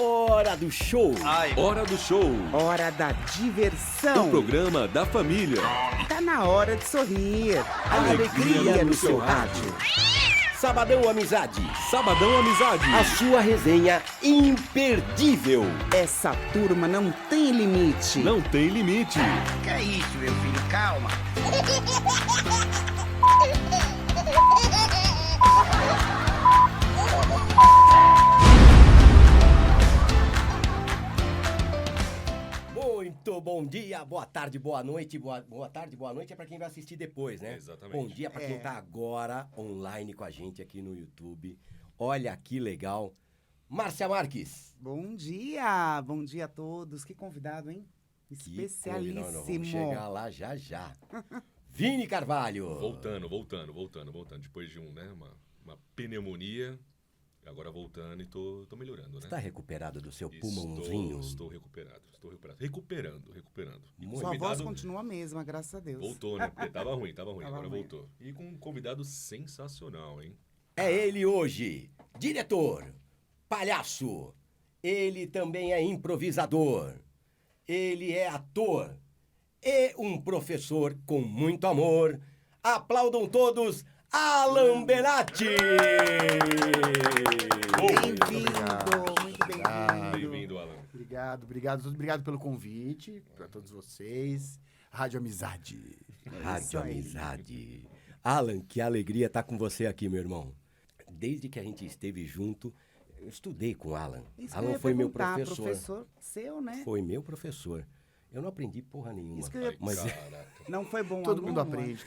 Hora do show. Hora do show. Hora da diversão. O programa da família. Tá na hora de sorrir. Alegria no seu rádio. Sabadão Amizade. Sabadão Amizade. A sua resenha imperdível. Essa turma não tem limite. Não tem limite. Que é isso, meu filho? Calma. Muito bom dia, boa tarde, boa noite. Boa tarde, boa noite é pra quem vai assistir depois, né? Exatamente. Bom dia pra quem tá agora online com a gente aqui no YouTube. Olha que legal. Márcia Marques. Bom dia a todos. Que convidado, hein? Especialíssimo. Não, vamos chegar lá já. Vini Carvalho. Voltando. Depois de uma pneumonia, agora voltando e tô melhorando, né? Você tá recuperado do seu pulmãozinho? Estou recuperado. Recuperando. E com Sua voz continua a mesma, graças a Deus. Voltou, né? Porque tava ruim, agora voltou. E com um convidado sensacional, hein? É ele hoje, diretor, palhaço, ele também é improvisador, ele é ator e um professor com muito amor. Aplaudam todos, Alan Benatti! Bem-vindo, muito bem-vindo. Bem-vindo, Alan. Obrigado pelo convite, para todos vocês. Rádio Amizade. Rádio Amizade. Alan, que alegria estar com você aqui, meu irmão. Desde que a gente esteve junto, eu estudei com o Alan. Alan foi meu professor. Professor seu, né? Foi meu professor. Eu não aprendi porra nenhuma. Isso que eu ia- Mas Caraca. Não foi bom Todo aluno, mundo aprende.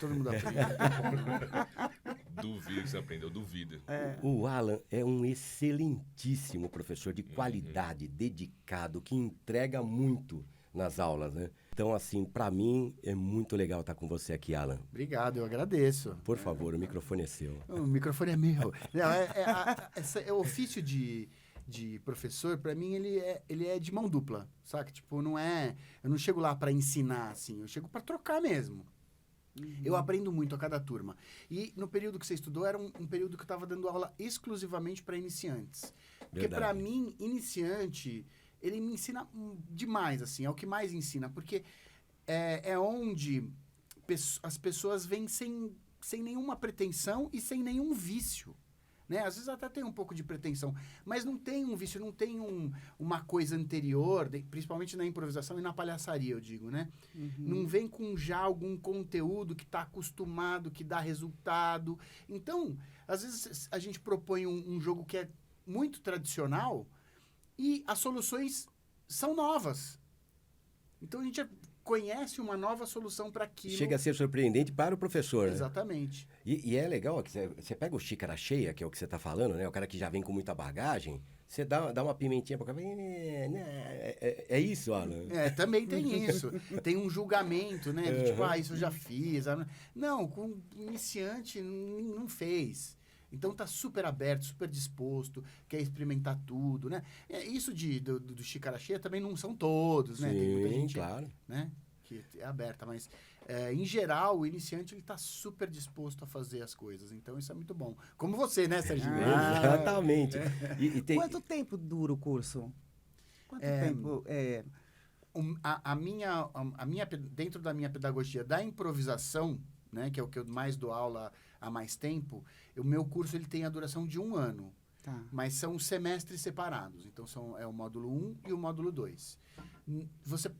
Duvido que você aprendeu, duvido. o Alan é um excelentíssimo professor de qualidade, dedicado, que entrega muito nas aulas, né? Então, assim, pra mim é muito legal estar com você aqui, Alan. Obrigado, eu agradeço. Por favor, o microfone é seu. O microfone é meu. Não, o ofício de professor, para mim, ele é de mão dupla, saca? Tipo, não é... Eu não chego lá para ensinar, assim. Eu chego para trocar mesmo. Eu aprendo muito a cada turma. E no período que você estudou, era um período que eu estava dando aula exclusivamente para iniciantes. Porque Verdade. para mim, iniciante, ele me ensina demais, assim. É o que mais ensina. Porque é onde as pessoas vêm sem nenhuma pretensão e sem nenhum vício. Né? Às vezes até tem um pouco de pretensão, mas não tem um vício, não tem uma coisa anterior, principalmente na improvisação e na palhaçaria, eu digo, né? Não vem com já algum conteúdo que está acostumado, que dá resultado. Então, às vezes a gente propõe um jogo que é muito tradicional e as soluções são novas. Então, a gente conhece uma nova solução para aquilo. Chega a ser surpreendente para o professor, né? Exatamente. E é legal que você pega o xícara cheia, que é o que você está falando, né? O cara que já vem com muita bagagem, você dá uma pimentinha para o cara. É isso, Alan? Também tem isso. Tem um julgamento, né? Do tipo, isso eu já fiz. Não, com iniciante não fez. Então tá super aberto, super disposto, quer experimentar tudo, né? Isso do xícara cheia também não são todos, né? Tem muita gente, claro. né? Que é aberta, mas em geral o iniciante ele tá super disposto a fazer as coisas. Então isso é muito bom. Como você, né, Serginho? Exatamente. E tem... Quanto tempo dura o curso? Quanto tempo? Dentro da minha pedagogia da improvisação, né, que é o que eu mais dou aula há mais tempo, o meu curso ele tem a duração de 1 ano. Tá. Mas são semestres separados. Então, é o módulo 1 e o módulo 2.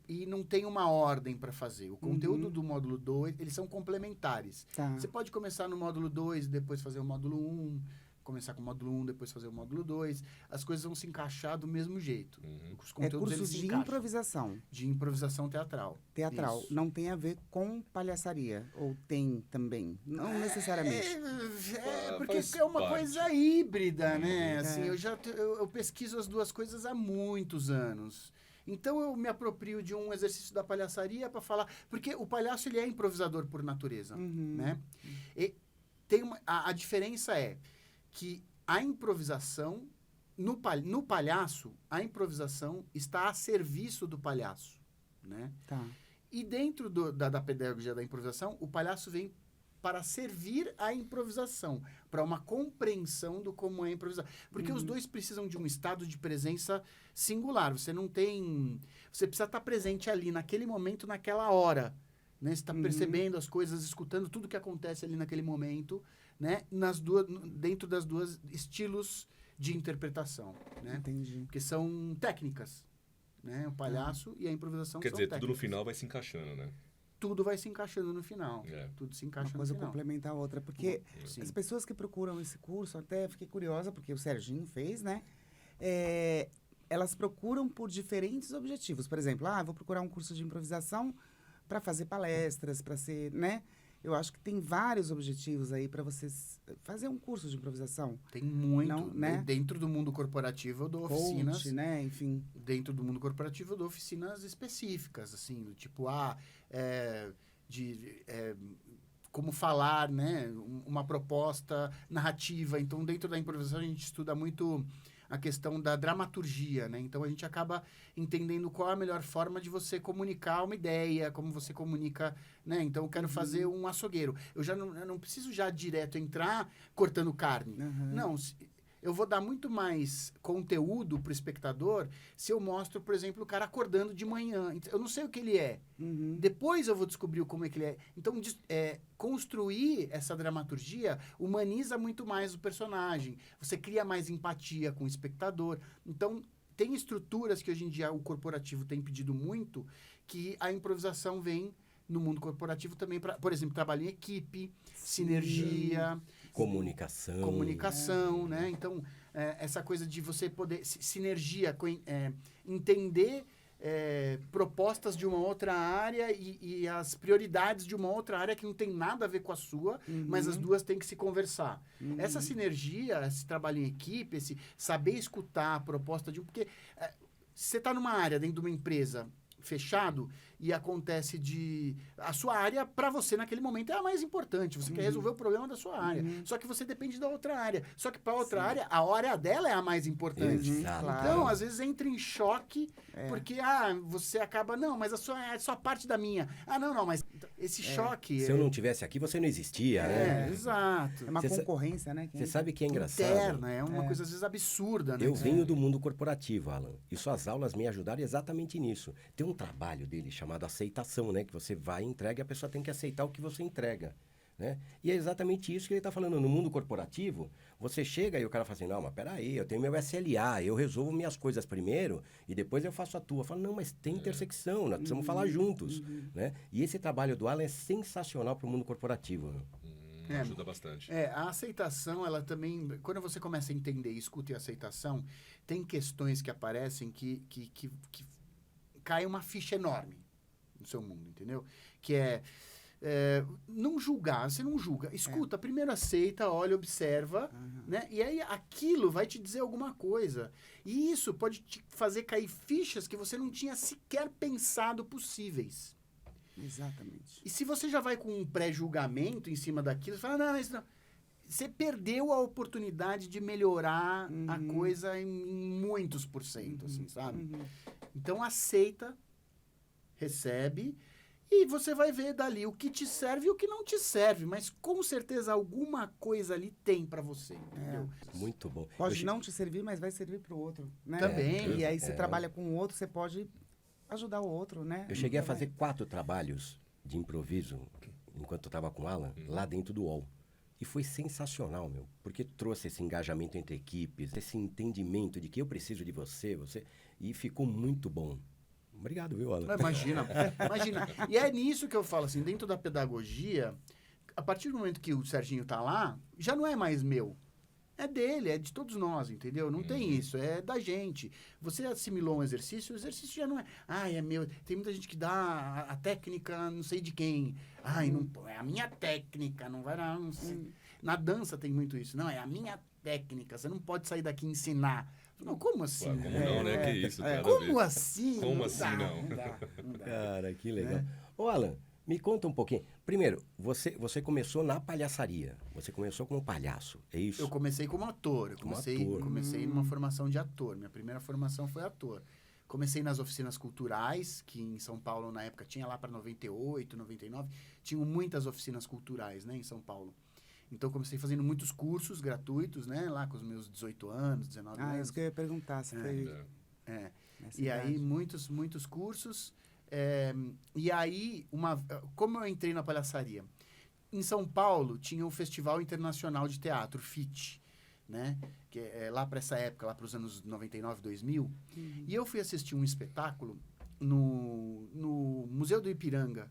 E não tem uma ordem para fazer. O conteúdo do módulo 2, eles são complementares. Tá. Você pode começar no módulo 2 e depois fazer o módulo 1, começar com o módulo 1, depois fazer o módulo 2. As coisas vão se encaixar do mesmo jeito. Os É conteúdos, curso eles se de encaixam. improvisação. De improvisação teatral. Teatral. Isso. Não tem a ver com palhaçaria? Ou tem também? Não necessariamente. Porque Faz é uma parte. coisa híbrida, né? Assim, eu pesquiso as duas coisas há muitos anos. Então, eu me aproprio de um exercício da palhaçaria para falar... Porque o palhaço, ele é improvisador por natureza, né? E a diferença é que a improvisação... No palhaço, a improvisação está a serviço do palhaço, né? Tá. E dentro da pedagogia da improvisação, o palhaço vem para servir a improvisação, para uma compreensão do como é improvisar. Porque os dois precisam de um estado de presença singular. Você não tem... Você precisa estar presente ali, naquele momento, naquela hora. Né? Você está percebendo as coisas, escutando tudo que acontece ali naquele momento, né? Dentro das duas estilos de interpretação. Né? Entendi. Porque são técnicas. Né? O palhaço e a improvisação Quer são dizer, técnicas. tudo no final vai se encaixando, né? Tudo vai se encaixando no final. Tudo se encaixa Uma coisa no final. complementa a outra. Porque Sim. as pessoas que procuram esse curso, até fiquei curiosa, porque o Serginho fez, né? Elas procuram por diferentes objetivos. Por exemplo, vou procurar um curso de improvisação para fazer palestras, para ser, né? Eu acho que tem vários objetivos aí para vocês fazer um curso de improvisação. Tem muito. Não, né? Dentro do mundo corporativo eu dou Coach, oficinas. né? Enfim. Dentro do mundo corporativo eu dou oficinas específicas, assim, do tipo, como falar, né? Uma proposta narrativa. Então, dentro da improvisação, a gente estuda muito a questão da dramaturgia, né? Então, a gente acaba entendendo qual é a melhor forma de você comunicar uma ideia, como você comunica, né? Então, eu quero fazer um açougueiro. Eu não preciso já direto entrar cortando carne. Não, eu vou dar muito mais conteúdo para o espectador se eu mostro, por exemplo, o cara acordando de manhã. Eu não sei o que ele é. Depois eu vou descobrir como é que ele é. Então, construir essa dramaturgia humaniza muito mais o personagem. Você cria mais empatia com o espectador. Então, tem estruturas que hoje em dia o corporativo tem pedido muito, que a improvisação vem no mundo corporativo também, por exemplo, trabalho em equipe, sinergia... Comunicação, né? Então, essa coisa de você poder... Sinergia, entender propostas de uma outra área e as prioridades de uma outra área que não tem nada a ver com a sua, mas as duas têm que se conversar. Essa sinergia, esse trabalho em equipe, esse saber escutar a proposta de um... Porque se você está numa área dentro de uma empresa fechado e acontece a sua área, para você, naquele momento, é a mais importante. Você quer resolver o problema da sua área. Só que você depende da outra área. Só que para outra área, a área dela é a mais importante. Então, às vezes, entra em choque, porque, você acaba... Não, mas é só parte da minha. Não, mas esse choque... Se eu não tivesse aqui, você não existia, né? Exato. É uma concorrência, né? Você sabe que é engraçado? Interna, é uma coisa, às vezes, absurda, né? Eu venho do mundo corporativo, Alan, e suas aulas me ajudaram exatamente nisso. Tem um trabalho dele chamado aceitação, né? Que você vai e entrega e a pessoa tem que aceitar o que você entrega, né? E é exatamente isso que ele está falando. No mundo corporativo, você chega e o cara fala assim, não, mas peraí, eu tenho meu SLA, eu resolvo minhas coisas primeiro e depois eu faço a tua. Eu falo, não, mas tem intersecção, nós precisamos falar juntos, né? E esse trabalho do Alan é sensacional para o mundo corporativo, né? Ajuda bastante. A aceitação, ela também... Quando você começa a entender escuta e aceitação, tem questões que aparecem que cai uma ficha enorme no seu mundo, entendeu? Que não julgar, você não julga. Escuta, primeiro aceita, olha, observa, né? E aí aquilo vai te dizer alguma coisa. E isso pode te fazer cair fichas que você não tinha sequer pensado possíveis. Exatamente. E se você já vai com um pré-julgamento em cima daquilo, você fala, não, isso não. Você perdeu a oportunidade de melhorar a coisa em muitos %, assim, sabe? Então, aceita, recebe, e você vai ver dali o que te serve e o que não te serve. Mas, com certeza, alguma coisa ali tem pra você, entendeu? Muito bom. Pode não te servir, mas vai servir pro outro, né? Também. E aí, você trabalha com o outro, você pode ajudar o outro, né? Eu cheguei a fazer 4 trabalhos de improviso, enquanto eu estava com o Alan, lá dentro do UOL. E foi sensacional, porque trouxe esse engajamento entre equipes, esse entendimento de que eu preciso de você, e ficou muito bom. Obrigado, viu, Alan? Imagina. E é nisso que eu falo, assim, dentro da pedagogia, a partir do momento que o Serginho tá lá, já não é mais meu. É dele, é de todos nós, entendeu? Não tem isso, é da gente. Você assimilou um exercício, o exercício já não é... é meu. Tem muita gente que dá a técnica não sei de quem. Não, é a minha técnica, não vai dar... Não sei. Na dança tem muito isso. Não, é a minha técnica, você não pode sair daqui e ensinar. Não, como assim? Ué, como não, né? Que isso, nada a ver. Como assim? Como assim, não? Não dá. Cara, que legal. Ô, Alan, me conta um pouquinho. Primeiro, você começou na palhaçaria. Você começou como palhaço, é isso? Eu comecei como ator. Eu comecei numa formação de ator. Minha primeira formação foi ator. Comecei nas oficinas culturais, que em São Paulo, na época, tinha lá para 98, 99. Tinham muitas oficinas culturais, né, em São Paulo. Então, comecei fazendo muitos cursos gratuitos, né, lá com os meus 18 anos, 19 anos. Isso que eu ia perguntar, se foi nessa E aí, idade. muitos cursos. E aí, como eu entrei na palhaçaria? Em São Paulo, tinha o Festival Internacional de Teatro, FIT, né? Que é lá para essa época, lá para os anos 99, 2000. E eu fui assistir um espetáculo no Museu do Ipiranga,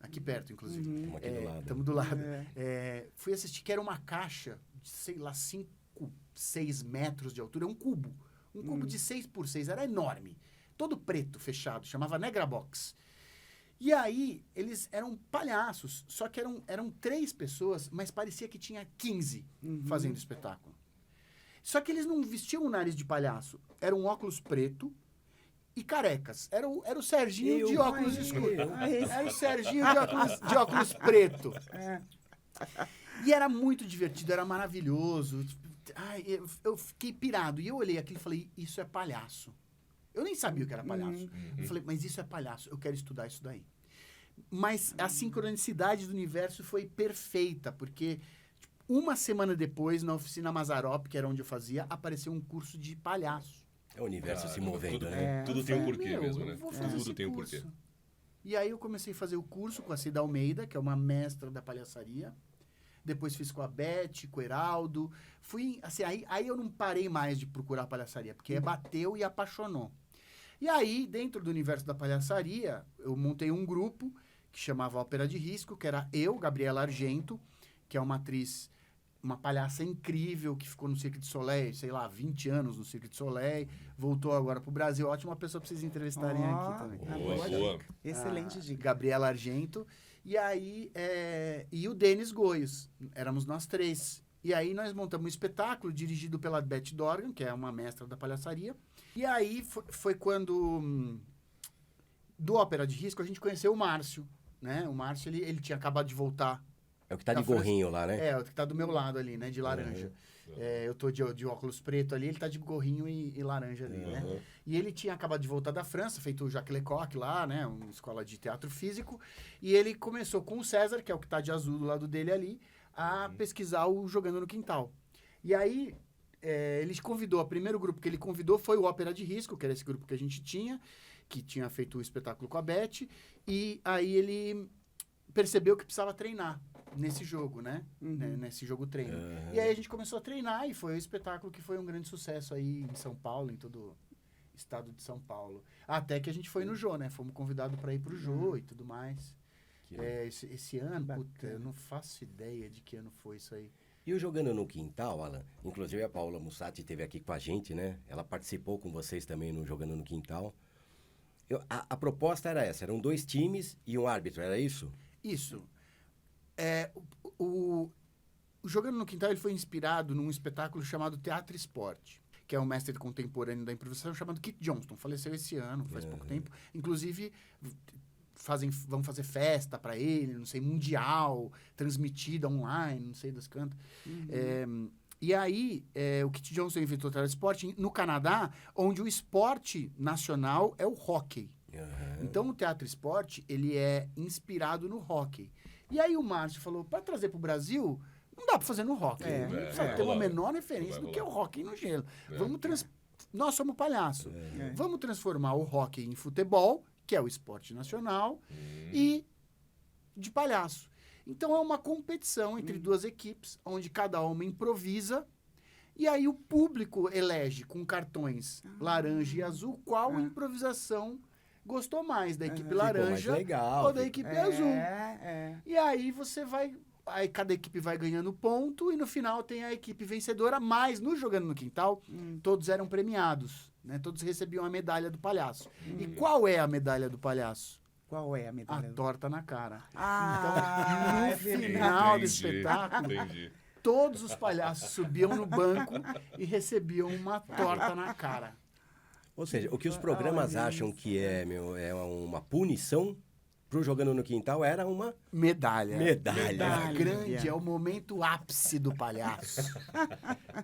aqui perto, inclusive. Estamos aqui do lado. Estamos do lado. É. Fui assistir que era uma caixa de, sei lá, 5, 6 metros de altura. Um cubo. Um cubo de 6 por 6. Era enorme. Todo preto, fechado. Chamava Negra Box. E aí, eles eram palhaços. Só que eram 3 pessoas, mas parecia que tinha 15 fazendo espetáculo. Só que eles não vestiam o nariz de palhaço. Era um óculos preto e carecas. Era o Serginho de óculos escuros. Era o Serginho de óculos preto. E era muito divertido, era maravilhoso. Ai, eu fiquei pirado. E eu olhei aquilo e falei, isso é palhaço. Eu nem sabia o que era palhaço. Eu falei, mas isso é palhaço, eu quero estudar isso daí. Mas a sincronicidade do universo foi perfeita, porque uma semana depois, na oficina Mazarop, que era onde eu fazia, apareceu um curso de palhaço. É o universo se movendo, tudo, né? Tudo tem um porquê Meu, mesmo, eu né? vou fazer Tudo esse tem um curso. porquê. E aí eu comecei a fazer o curso com a Cida Almeida, que é uma mestra da palhaçaria. Depois fiz com a Beth, com o Heraldo. Fui, assim, aí eu não parei mais de procurar palhaçaria, porque bateu e apaixonou. E aí, dentro do universo da palhaçaria, eu montei um grupo que chamava Ópera de Risco, que era eu, Gabriela Argento, que é uma atriz, uma palhaça incrível, que ficou no Cirque du Soleil, sei lá, 20 anos no Cirque du Soleil, voltou agora pro Brasil. Ótima pessoa pra vocês entrevistarem aqui também. Boa. Excelente dica. Gabriela Argento. E aí, e o Denis Goios. Éramos nós 3. E aí nós montamos um espetáculo dirigido pela Beth Dorgan, que é uma mestra da palhaçaria. E aí foi quando, do Ópera de Risco, a gente conheceu o Márcio, né? O Márcio, ele tinha acabado de voltar. É o que tá de Da França. gorrinho lá, né? O que tá do meu lado ali, né? De laranja. Eu tô de óculos preto ali, ele tá de gorrinho e laranja ali, né? E ele tinha acabado de voltar da França, feito o Jacques Lecoq lá, né? Uma escola de teatro físico. E ele começou com o César, que é o que tá de azul do lado dele ali, a pesquisar o Jogando no Quintal. E aí, ele convidou, o primeiro grupo que ele convidou foi o Ópera de Risco, que era esse grupo que a gente tinha, que tinha feito o espetáculo com a Beth. E aí ele percebeu que precisava treinar nesse jogo, né? Nesse jogo treino. E aí a gente começou a treinar e foi um espetáculo que foi um grande sucesso aí em São Paulo, em todo o estado de São Paulo. Até que a gente foi no Jô, né? Fomos convidados para ir pro Jô e tudo mais. Esse ano, puta, eu não faço ideia de que ano foi isso aí. E o Jogando no Quintal, Alan, inclusive a Paula Mussati esteve aqui com a gente, né? Ela participou com vocês também no Jogando no Quintal. A proposta era essa, eram 2 times e um árbitro, era isso? Isso. O Jogando no Quintal ele foi inspirado num espetáculo chamado Teatro e Esporte, que é um mestre contemporâneo da improvisação chamado Kit Johnston. Faleceu esse ano, faz pouco tempo. Inclusive, vão fazer festa para ele, não sei, mundial, transmitida online, não sei das cantas. E aí, o Kit Johnston inventou o Teatro e Esporte no Canadá, onde o esporte nacional é o hóquei. Então, o Teatro e Esporte, ele é inspirado no hóquei. E aí o Márcio falou, para trazer para o Brasil, não dá para fazer no hóquei. Não precisa ter uma menor referência do que é o hóquei no gelo. Nós somos palhaço. Vamos transformar o hóquei em futebol, que é o esporte nacional, e de palhaço. Então, é uma competição entre 2 equipes, onde cada uma improvisa, e aí o público elege com cartões laranja e azul qual improvisação gostou mais, da equipe laranja mais legal, ou da equipe azul. E aí aí cada equipe vai ganhando ponto e no final tem a equipe vencedora, mas no Jogando no Quintal, todos eram premiados, né? Todos recebiam a medalha do palhaço. E qual é a medalha do palhaço? Qual é a A medalha? torta na cara. Ah, No final do espetáculo, Entendi. todos os palhaços subiam no banco e recebiam uma torta na cara. Ou seja, o que os programas acham que é uma punição, pro Jogando no Quintal era uma Medalha. medalha. Grande, é o momento ápice do palhaço.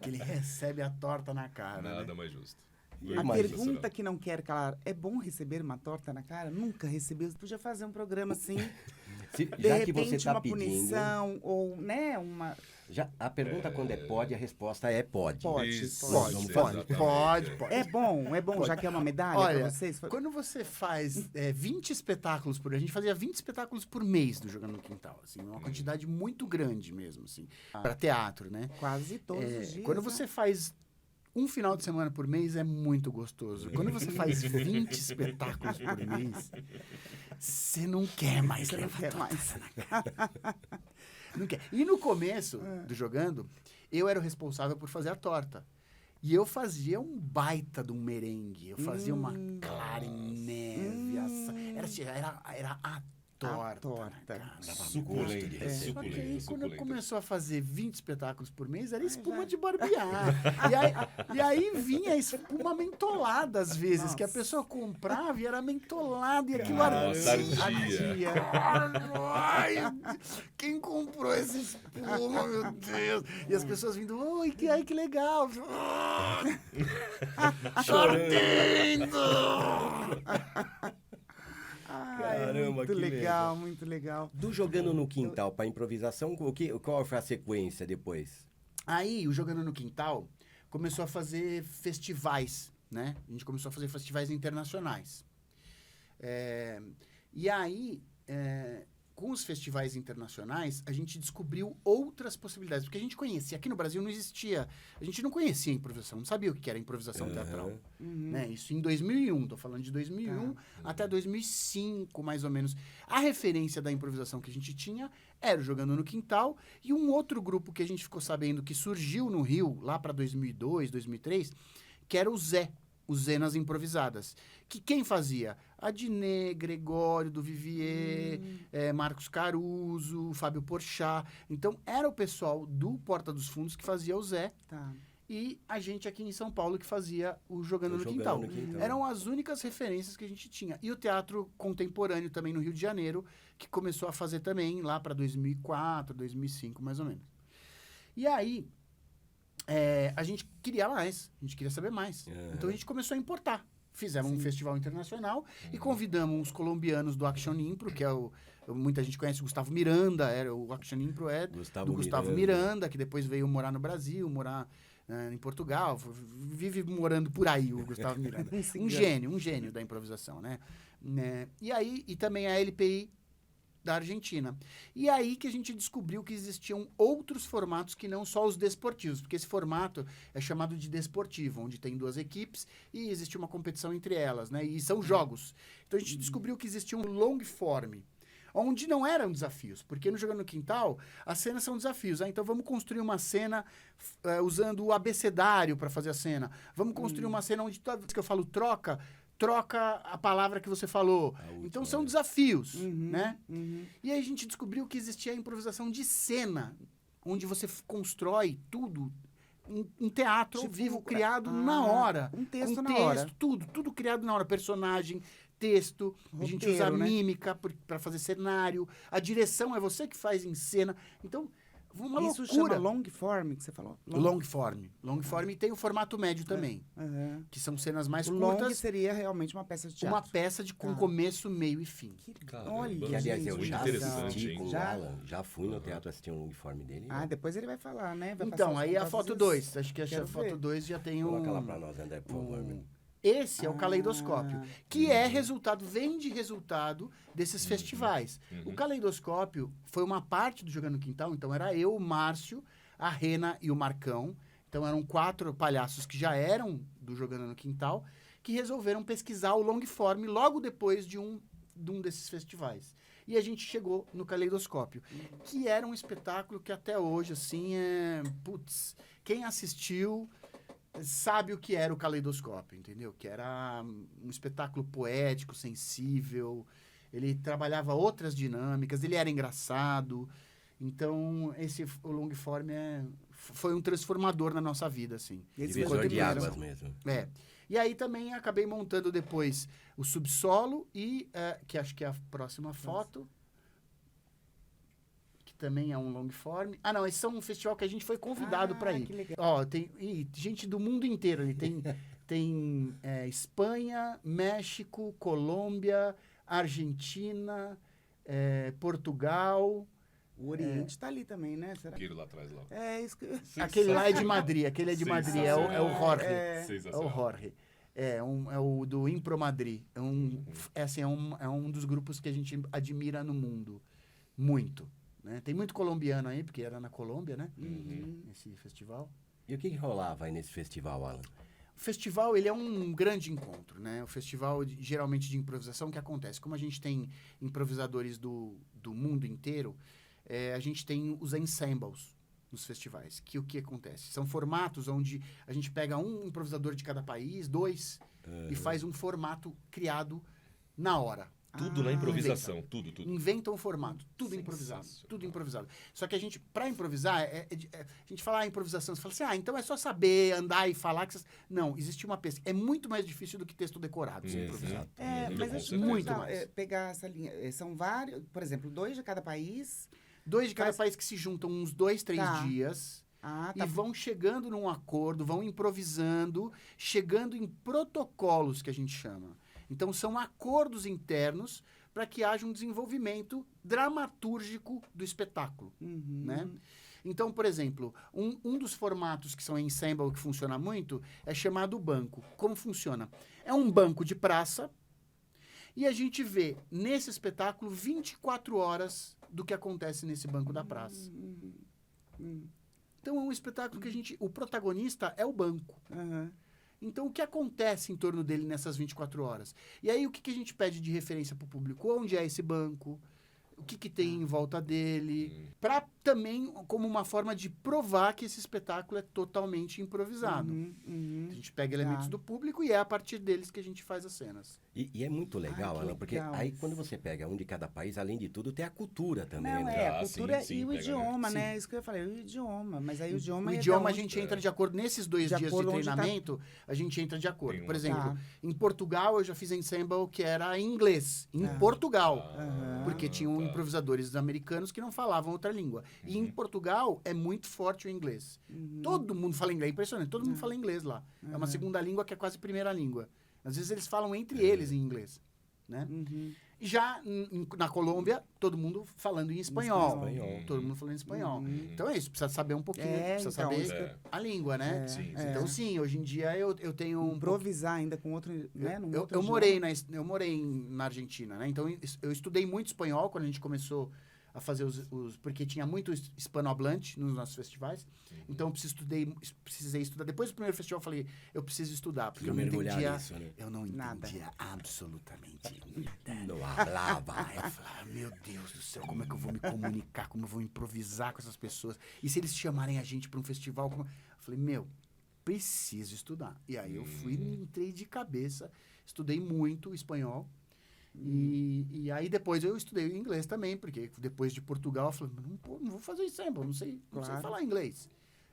Que ele recebe a torta na cara. Nada Né? mais justo. A Imagina. pergunta que não quer calar, é bom receber uma torta na cara? Nunca recebeu. Você podia fazer um programa assim, de Já que repente você está uma pedindo, punição, ou, né, uma... a pergunta quando é pode, a resposta é pode. Pode, Isso, pode. Vamos Pode, fazer. pode. É bom, já que é uma medalha Olha, pra vocês. quando você faz 20 espetáculos por... A gente fazia 20 espetáculos por mês do Jogando no Quintal, assim, uma quantidade muito grande mesmo, assim, para teatro, né? Quase todos os dias. Quando né? você faz um final de semana por mês, é muito gostoso. Quando você faz 20 espetáculos por mês, você não quer mais Você não levar quer torta mais. na cara. Não quer. E no começo do Jogando, eu era o responsável por fazer a torta. E eu fazia um baita de um merengue. Eu fazia uma clara em neve. Era a torta. torta. Na cara. Suculento, É. Só que aí, suculento, quando suculento. começou a fazer 20 espetáculos por mês, era espuma de barbear. E aí vinha espuma mentolada, às vezes, que a pessoa comprava e era mentolada, e aquilo Nossa, ardia. Ai, quem comprou essa espuma, meu Deus? E as pessoas vindo, oi, que legal. Chorando! Caramba, muito que legal, muito legal. Do Jogando no Quintal para improvisação, qual foi a sequência depois? Aí, o Jogando no Quintal começou a fazer festivais, né? A gente começou a fazer festivais internacionais. E aí, com os festivais internacionais, a gente descobriu outras possibilidades. Porque a gente conhecia, aqui no Brasil não existia, a gente não conhecia a improvisação, não sabia o que era improvisação teatral. Né? Isso em 2001, tô falando de 2001 até 2005, mais ou menos. A referência da improvisação que a gente tinha era o Jogando no Quintal, e um outro grupo que a gente ficou sabendo que surgiu no Rio, lá para 2002, 2003, que era o Zé nas Improvisadas. Que quem fazia? Adnet, Gregório do Vivier, Marcos Caruso, Fábio Porchat. Então, era o pessoal do Porta dos Fundos que fazia o Zé, Tá. e a gente aqui em São Paulo que fazia o Jogando no Quintal. Eram as únicas referências que a gente tinha. E o teatro contemporâneo também no Rio de Janeiro, que começou a fazer também lá para 2004, 2005, mais ou menos. E aí, a gente queria mais, a gente queria saber mais. Então a gente começou a importar. Fizemos um festival internacional e convidamos os colombianos do Action Impro, que é muita gente conhece o Gustavo Miranda, o Action Impro do Gustavo Miranda, que depois veio morar no Brasil, morar em Portugal, vive morando por aí o Gustavo Miranda. um gênio da improvisação, né? E aí, e também a LPI da Argentina. E aí que a gente descobriu que existiam outros formatos que não só os desportivos, porque esse formato é chamado de desportivo, onde tem duas equipes e existe uma competição entre elas, né? E são jogos. Então a gente descobriu que existia um long form, onde não eram desafios, porque no Jogando no Quintal, as cenas são desafios. Então vamos construir uma cena usando o abecedário para fazer a cena. Vamos construir uma cena onde toda vez que eu falo troca a palavra que você falou. Então são desafios, né? E aí a gente descobriu que existia a improvisação de cena, onde você constrói tudo em teatro ao vivo, criado na hora. Um texto com na hora. Tudo criado na hora. Personagem, texto, a gente Roteiro, usa né? mímica para fazer cenário, a direção é você que faz em cena. Então, uma Isso loucura. chama long form, que você falou? Long form. Long form e tem o formato médio também, Aham. que são cenas mais O long curtas. seria realmente uma peça de teatro. Uma peça com começo, meio e fim. Caramba. Olha, Que, aliás, eu gente, já interessante, assisti hein? com o Já? Alan, já fui no teatro assistir um uniforme dele. Depois ele vai falar, né? Vai Então, passar os aí a contatos foto dos- 2. Acho que a Quero foto ver. 2 já tem Coloca lá pra nós, André, por favor. meu. Esse é o caleidoscópio, que vem de resultado desses festivais. O caleidoscópio foi uma parte do Jogando no Quintal, então era eu, o Márcio, a Rena e o Marcão. Então eram 4 palhaços que já eram do Jogando no Quintal, que resolveram pesquisar o long form logo depois de um desses festivais. E a gente chegou no Caleidoscópio, que era um espetáculo que até hoje, assim, quem assistiu sabe o que era o Caleidoscópio, entendeu? Que era um espetáculo poético, sensível, ele trabalhava outras dinâmicas, ele era engraçado. Então, o long form foi um transformador na nossa vida, assim. Esse Divisor foi o de primeiro. águas mesmo. E aí também acabei montando depois o Subsolo e, que acho que é a próxima foto, que também é um long form. Ah, não, esse é um festival que a gente foi convidado para ir. Que legal. Ó, tem gente do mundo inteiro ali. tem Espanha, México, Colômbia, Argentina, Portugal. O Oriente tá ali também, né? Será? Aquele lá atrás, lá. É isso que... Aquele lá é de Madrid, aquele é de Madrid, é o Jorge. É o Sensacional. Jorge. É o do Impro Madrid. É um dos grupos que a gente admira no mundo. Muito. Né? Tem muito colombiano aí, porque era na Colômbia, né? Esse festival. E o que rolava aí nesse festival, Alan? O festival, ele é um grande encontro, né? O festival, geralmente, de improvisação, que acontece? Como a gente tem improvisadores do mundo inteiro, a gente tem os ensembles nos festivais. Que o que acontece? São formatos onde a gente pega um improvisador de cada país, 2, e faz um formato criado na hora. Tudo na improvisação, tudo. Inventam um formato, tudo improvisado, tudo improvisado. Só que a gente, para improvisar, a gente fala improvisação, você fala assim, então é só saber andar e falar. Não, existe uma pesquisa. É muito mais difícil do que texto decorado, ser improvisado. Mas deixa eu Muito perguntar, mais. pegar essa linha. São vários, por exemplo, 2 de cada país. 2 de cada país que se juntam uns 2, 3 dias Ah, e vão chegando num acordo, vão improvisando, chegando em protocolos, que a gente chama. Então, são acordos internos para que haja um desenvolvimento dramatúrgico do espetáculo, né? Então, por exemplo, um dos formatos que são ensemble, que funciona muito, é chamado banco. Como funciona? É um banco de praça e a gente vê, nesse espetáculo, 24 horas do que acontece nesse banco da praça. Então, é um espetáculo que o protagonista é o banco. Então, o que acontece em torno dele nessas 24 horas? E aí, o que a gente pede de referência para o público? Onde é esse banco? O que tem em volta dele? Para também, como uma forma de provar que esse espetáculo é totalmente improvisado. A gente pega elementos do público e é a partir deles que a gente faz as cenas. E é muito legal, que Alan, porque legal aí isso. quando você pega um de cada país, além de tudo, tem a cultura também, Não, né? a cultura e o pega, idioma, Sim. né? Isso que eu falei, o idioma. Mas aí o idioma O é idioma da a onde- gente entra de acordo. Nesses 2 De dias de acordo onde tá- treinamento, a gente entra de acordo. Tem Por uma- exemplo, Tá. em Portugal eu já fiz ensemble que era em inglês. Em Portugal. Porque tinham tá. improvisadores americanos que não falavam outra língua. E em Portugal é muito forte o inglês. Todo mundo fala inglês. É impressionante. Todo mundo fala inglês lá. É uma segunda língua que é quase primeira língua. Às vezes eles falam entre eles em inglês. Né? Já na Colômbia, todo mundo falando em espanhol. Espanhol. Todo mundo falando em espanhol. Então é isso, precisa saber um pouquinho, precisa então, saber isso que- a língua, né? Sim, Então, sim, hoje em dia eu tenho um pouco- Improvisar ainda com outro, né? num outro eu idioma. morei na Argentina, né? Então eu estudei muito espanhol quando a gente começou a fazer porque tinha muito hispanohablante nos nossos festivais. Então eu precisei estudar. Depois do primeiro festival eu falei, eu preciso estudar, porque eu não mergulhar entendia, nisso, né? eu não Nada. entendia absolutamente nada. Não hablava. Aí eu falava, meu Deus do céu, como é que eu vou me comunicar, como eu vou improvisar com essas pessoas? E se eles chamarem a gente para um festival? Eu falei, preciso estudar. E aí eu entrei de cabeça, estudei muito espanhol. E aí depois eu estudei inglês também, porque depois de Portugal eu falei, não vou fazer ensemble, não sei falar inglês.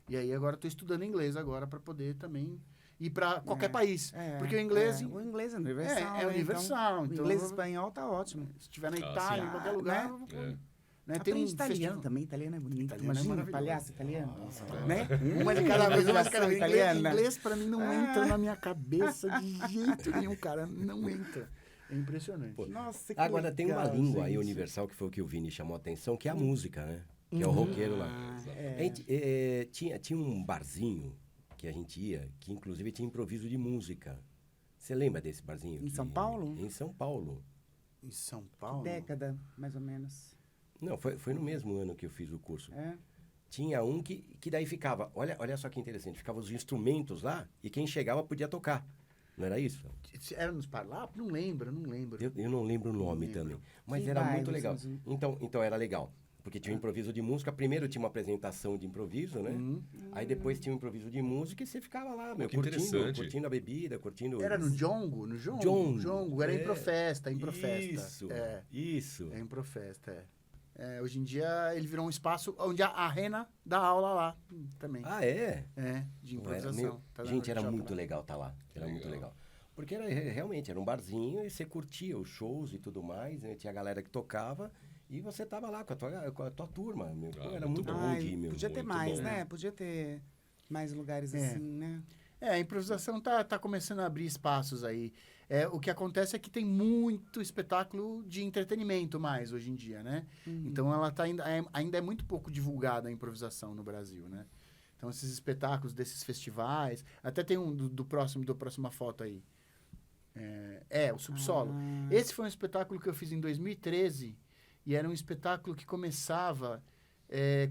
E aí agora estou estudando inglês agora para poder também ir para qualquer país. Porque o inglês... O inglês é universal. É universal. Então, Então, inglês e espanhol tá ótimo. se estiver na Itália, sim. em qualquer lugar... eu vou- Né? Tem Aprende italiano festival- também, italiano é bonito. Italiano é Imagina, maravilhoso. palhaço italiano. Né? Uma de cada vez, uma de cada vez. Italiana. Inglês pra mim não entra na minha cabeça de jeito nenhum, cara. Não entra. É impressionante. Nossa, que Agora, tem uma legal, língua aí gente. universal, que foi o que o Vini chamou a atenção, que é a música, né? Que é o roqueiro lá. A gente, tinha um barzinho que a gente ia, que inclusive tinha improviso de música. Você lembra desse barzinho? Em São Paulo? Em São Paulo. Em São Paulo? Década, mais ou menos. Não, foi no mesmo ano que eu fiz o curso. É. Tinha um que daí ficava, olha só que interessante, ficavam os instrumentos lá e quem chegava podia tocar. Não era isso? Era nos Parlap? Não lembro. Eu não lembro o nome também. Mas Que era bairro, muito legal. Suzy? Então era legal. Porque tinha um improviso de música. Primeiro tinha uma apresentação de improviso, né? Aí depois tinha um improviso de música e você ficava lá, meu, que interessante. curtindo a bebida, curtindo... Era no Jongo? No Jongo? Jongo, Jongo. Era é. Improfesta. Isso, É. isso. É Improfesta, hoje em dia ele virou um espaço onde a Rena dá aula lá também. Ah, é? De Pô, era improvisação. meio- Tá dando Gente, era workshop muito lá. legal estar lá. Era muito Legal. legal. Porque realmente era um barzinho e você curtia os shows e tudo mais, né? Tinha a galera que tocava e você tava lá com a tua turma, meu. Pô, era muito muito bom. bom de ir, meu. Podia ter Muito mais, bom. né? Podia ter mais lugares assim, né? A improvisação tá começando a abrir espaços aí. O que acontece é que tem muito espetáculo de entretenimento mais hoje em dia, né? Então, ela ainda é muito pouco divulgada a improvisação no Brasil, né? Então, esses espetáculos desses festivais... Até tem um da próxima foto aí. O Subsolo. Esse foi um espetáculo que eu fiz em 2013 e era um espetáculo que começava...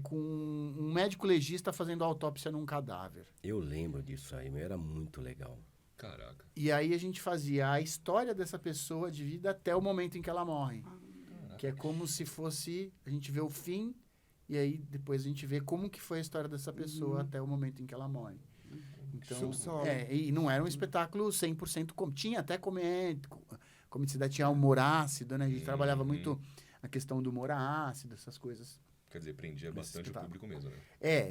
com um médico legista fazendo autópsia num cadáver. Eu lembro disso aí, mas era muito legal. Caraca. E aí a gente fazia a história dessa pessoa de vida até o momento em que ela morre. Que é como se fosse... A gente vê o fim e aí depois a gente vê como que foi a história dessa pessoa até o momento em que ela morre. Então, Subsolo. e não era um espetáculo 100% como... Tinha até comicidade, tinha humor ácido, né? A gente trabalhava muito a questão do humor ácido, essas coisas. Quer dizer, prendia bastante o público mesmo, né?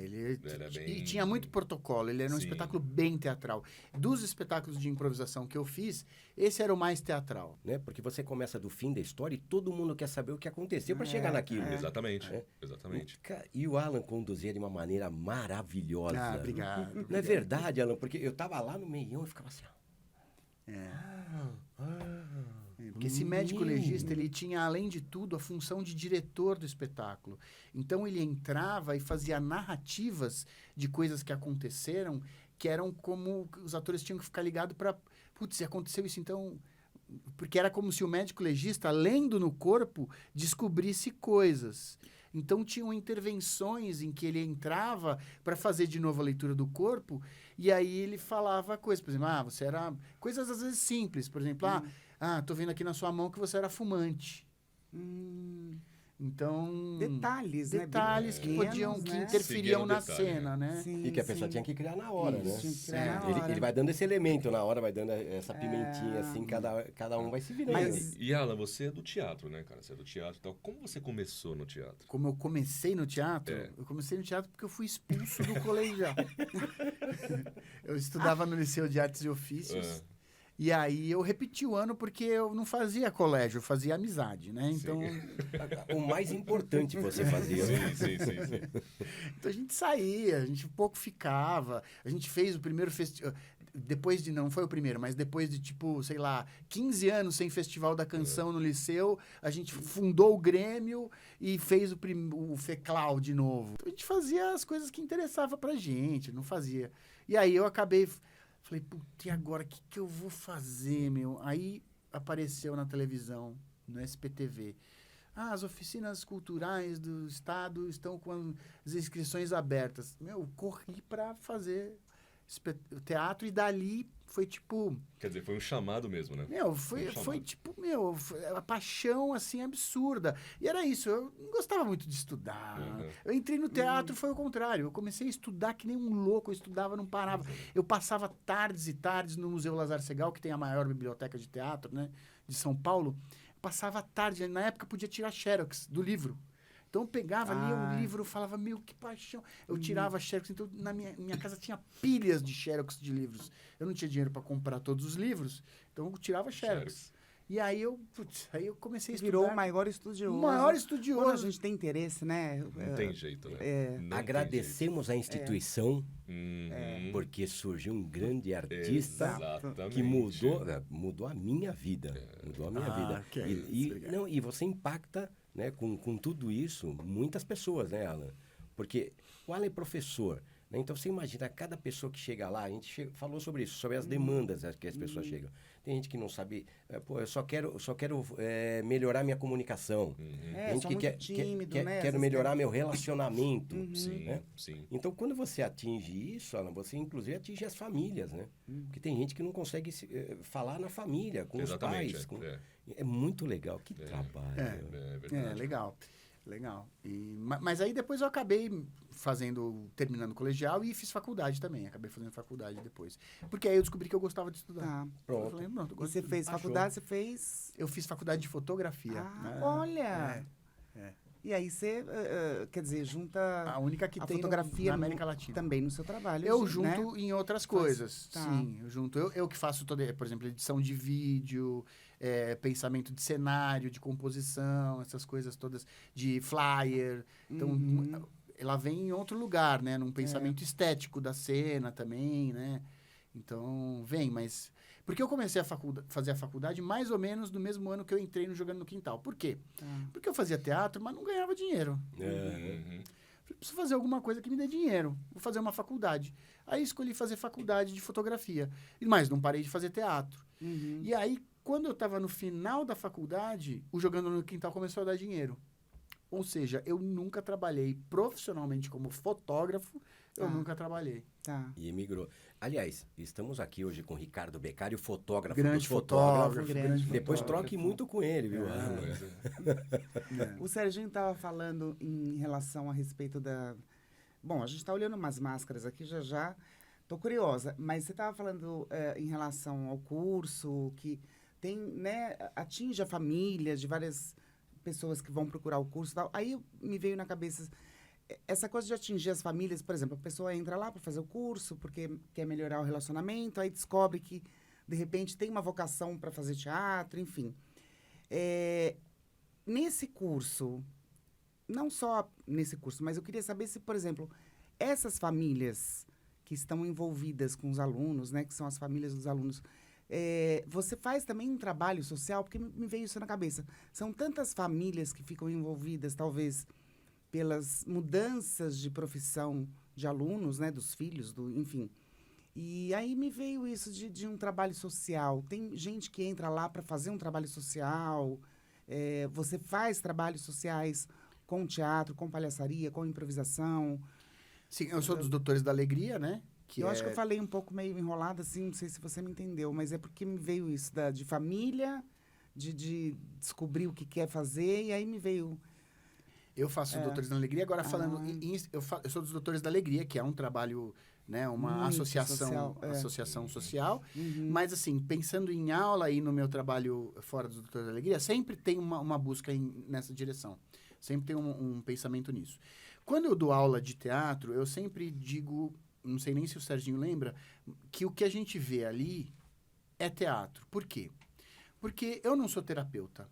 Ele Era bem... e tinha muito protocolo, ele era um Sim. espetáculo bem teatral. Dos espetáculos de improvisação que eu fiz, esse era o mais teatral. Né? Porque você começa do fim da história e todo mundo quer saber o que aconteceu para chegar naquilo. Exatamente, É. exatamente. E o Alan conduzia de uma maneira maravilhosa. Obrigado. Não é verdade, Alan? Porque eu tava lá no meião e ficava assim, ó. Porque esse médico legista, ele tinha, além de tudo, a função de diretor do espetáculo. Então, ele entrava e fazia narrativas de coisas que aconteceram, que eram como os atores tinham que ficar ligados para... Putz, aconteceu isso, então... Porque era como se o médico legista, lendo no corpo, descobrisse coisas. Então, tinham intervenções em que ele entrava para fazer de novo a leitura do corpo, e aí ele falava coisas. Por exemplo, você era... Coisas, às vezes, simples. Por exemplo, tô vendo aqui na sua mão que você era fumante. Então... Detalhes, né? Detalhes Bem que podiam, pequenos, que né? interferiam Seguindo na detalhe, cena, né? Sim, E que a pessoa sim. tinha que criar na hora, Isso, né? tinha que criar na Ele, hora. ele vai dando esse elemento na hora, vai dando essa pimentinha, assim, cada um vai se virando. Mas- E Alan, você é do teatro, né, cara? Você é do teatro e tal. Como você começou no teatro? Como eu comecei no teatro, eu comecei no teatro porque eu fui expulso do colegial. Eu estudava no Liceu de Artes e Ofícios. E aí eu repeti o ano porque eu não fazia colégio, eu fazia amizade, né? Então, O mais importante você fazia. né? Sim. então a gente saía, a gente pouco ficava. A gente fez o primeiro festival. Depois de, não foi o primeiro, mas depois de, 15 anos sem Festival da Canção no Liceu, a gente fundou o Grêmio e fez o FECLAU de novo. Então, a gente fazia as coisas que interessavam pra gente, não fazia. E aí eu acabei, falei, putz, e agora, o que eu vou fazer, meu? Aí apareceu na televisão, no SPTV. As oficinas culturais do Estado estão com as inscrições abertas. Eu corri pra fazer teatro e dali foi Quer dizer, foi um chamado mesmo, né? A paixão, assim, absurda. E era isso, eu não gostava muito de estudar. Eu entrei no teatro, foi o contrário. Eu comecei a estudar que nem um louco, eu estudava, não parava. Eu passava tardes e tardes no Museu Lazar Segal, que tem a maior biblioteca de teatro, né, de São Paulo. Passava tarde, na época podia tirar xerox do livro. Então eu pegava, lia um livro, falava, meu, que paixão. Eu tirava xerox, então na minha casa tinha pilhas de xerox de livros. Eu não tinha dinheiro para comprar todos os livros, então eu tirava xerox. E aí eu comecei a estudar. Virou o maior estudioso. O maior estudioso. Quando a gente tem interesse, né? Não tem jeito, né? Não Agradecemos a instituição, porque surgiu um grande artista Exatamente. que mudou a minha vida. Mudou a minha vida. que é isso, E você impacta, né, com tudo isso, muitas pessoas, né, Alan? Porque o Alan é professor, né? Então você imagina, cada pessoa que chega lá, a gente falou sobre isso, sobre as demandas que as pessoas chegam. Tem gente que não sabe, eu só quero melhorar minha comunicação. Tem gente sou que muito tímido, né? Às quero vezes melhorar meu relacionamento. Sim, Né? sim. Então, quando você atinge isso, Alan, você inclusive atinge as famílias, né? Porque tem gente que não consegue falar na família, com Exatamente, os pais. É muito legal, que trabalho. É verdade. Legal. Mas aí depois eu acabei terminando o colegial e fiz faculdade também. Acabei fazendo faculdade depois. Porque aí eu descobri que eu gostava de estudar. Tá. Pronto. Eu falei, pronto, eu E gosto você de fez estudar. faculdade, você fez... Eu fiz faculdade de fotografia. né? Olha! E aí você, quer dizer, junta A única que a tem fotografia na América Latina. também no seu trabalho. Eu né? junto em outras coisas. Tá. Sim, eu junto. Eu que faço por exemplo, edição de vídeo, pensamento de cenário, de composição, essas coisas todas, de flyer. Então, ela vem em outro lugar, né? Num pensamento estético da cena também, né? Então, vem, mas... Porque eu comecei a fazer a faculdade mais ou menos no mesmo ano que eu entrei no Jogando no Quintal. Por quê? Porque eu fazia teatro, mas não ganhava dinheiro. Uhum. Falei, preciso fazer alguma coisa que me dê dinheiro. Vou fazer uma faculdade. Aí escolhi fazer faculdade de fotografia. Mas não parei de fazer teatro. E aí, quando eu estava no final da faculdade, o Jogando no Quintal começou a dar dinheiro. Ou seja, eu nunca trabalhei profissionalmente como fotógrafo, eu nunca trabalhei. Tá. E emigrou. Aliás, estamos aqui hoje com o Ricardo Beccari, o fotógrafo Grande dos fotógrafo. fotógrafos. grande Depois fotógrafo. troque muito com ele, viu? Pois é. O Serginho estava falando em relação a respeito da... Bom, a gente está olhando umas máscaras aqui, já tô curiosa. Mas você estava falando em relação ao curso, que tem, né, atinge a família de várias pessoas que vão procurar o curso e tal. Aí me veio na cabeça essa coisa de atingir as famílias. Por exemplo, a pessoa entra lá para fazer o curso porque quer melhorar o relacionamento, aí descobre que, de repente, tem uma vocação para fazer teatro, enfim. Nesse curso, não só nesse curso, mas eu queria saber se, por exemplo, essas famílias que estão envolvidas com os alunos, né, que são as famílias dos alunos, você faz também um trabalho social, porque me veio isso na cabeça. São tantas famílias que ficam envolvidas, talvez, pelas mudanças de profissão de alunos, né, dos filhos, enfim. E aí me veio isso de um trabalho social. Tem gente que entra lá para fazer um trabalho social. Você faz trabalhos sociais com teatro, com palhaçaria, com improvisação. Sim, eu sou dos Doutores da Alegria, né? Acho que eu falei um pouco meio enrolado, assim, não sei se você me entendeu, mas é porque me veio isso de família, de descobrir o que quer fazer, e aí me veio... Eu faço Doutores da Alegria, agora falando... eu sou dos Doutores da Alegria, que é um trabalho, né, uma Muito associação social. Mas, assim, pensando em aula e no meu trabalho fora dos Doutores da Alegria, sempre tem uma busca nessa direção. Sempre tem um pensamento nisso. Quando eu dou aula de teatro, eu sempre digo, não sei nem se o Serginho lembra, que o que a gente vê ali é teatro. Por quê? Porque eu não sou terapeuta.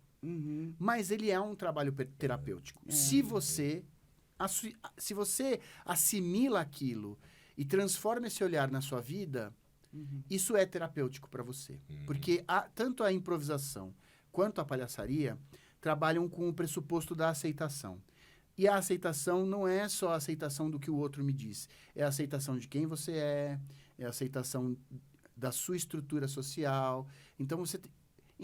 Mas ele é um trabalho terapêutico. Se você assimila aquilo e transforma esse olhar na sua vida, isso é terapêutico para você. Porque tanto a improvisação quanto a palhaçaria trabalham com o pressuposto da aceitação. E a aceitação não é só a aceitação do que o outro me diz. É a aceitação de quem você é a aceitação da sua estrutura social. Então, você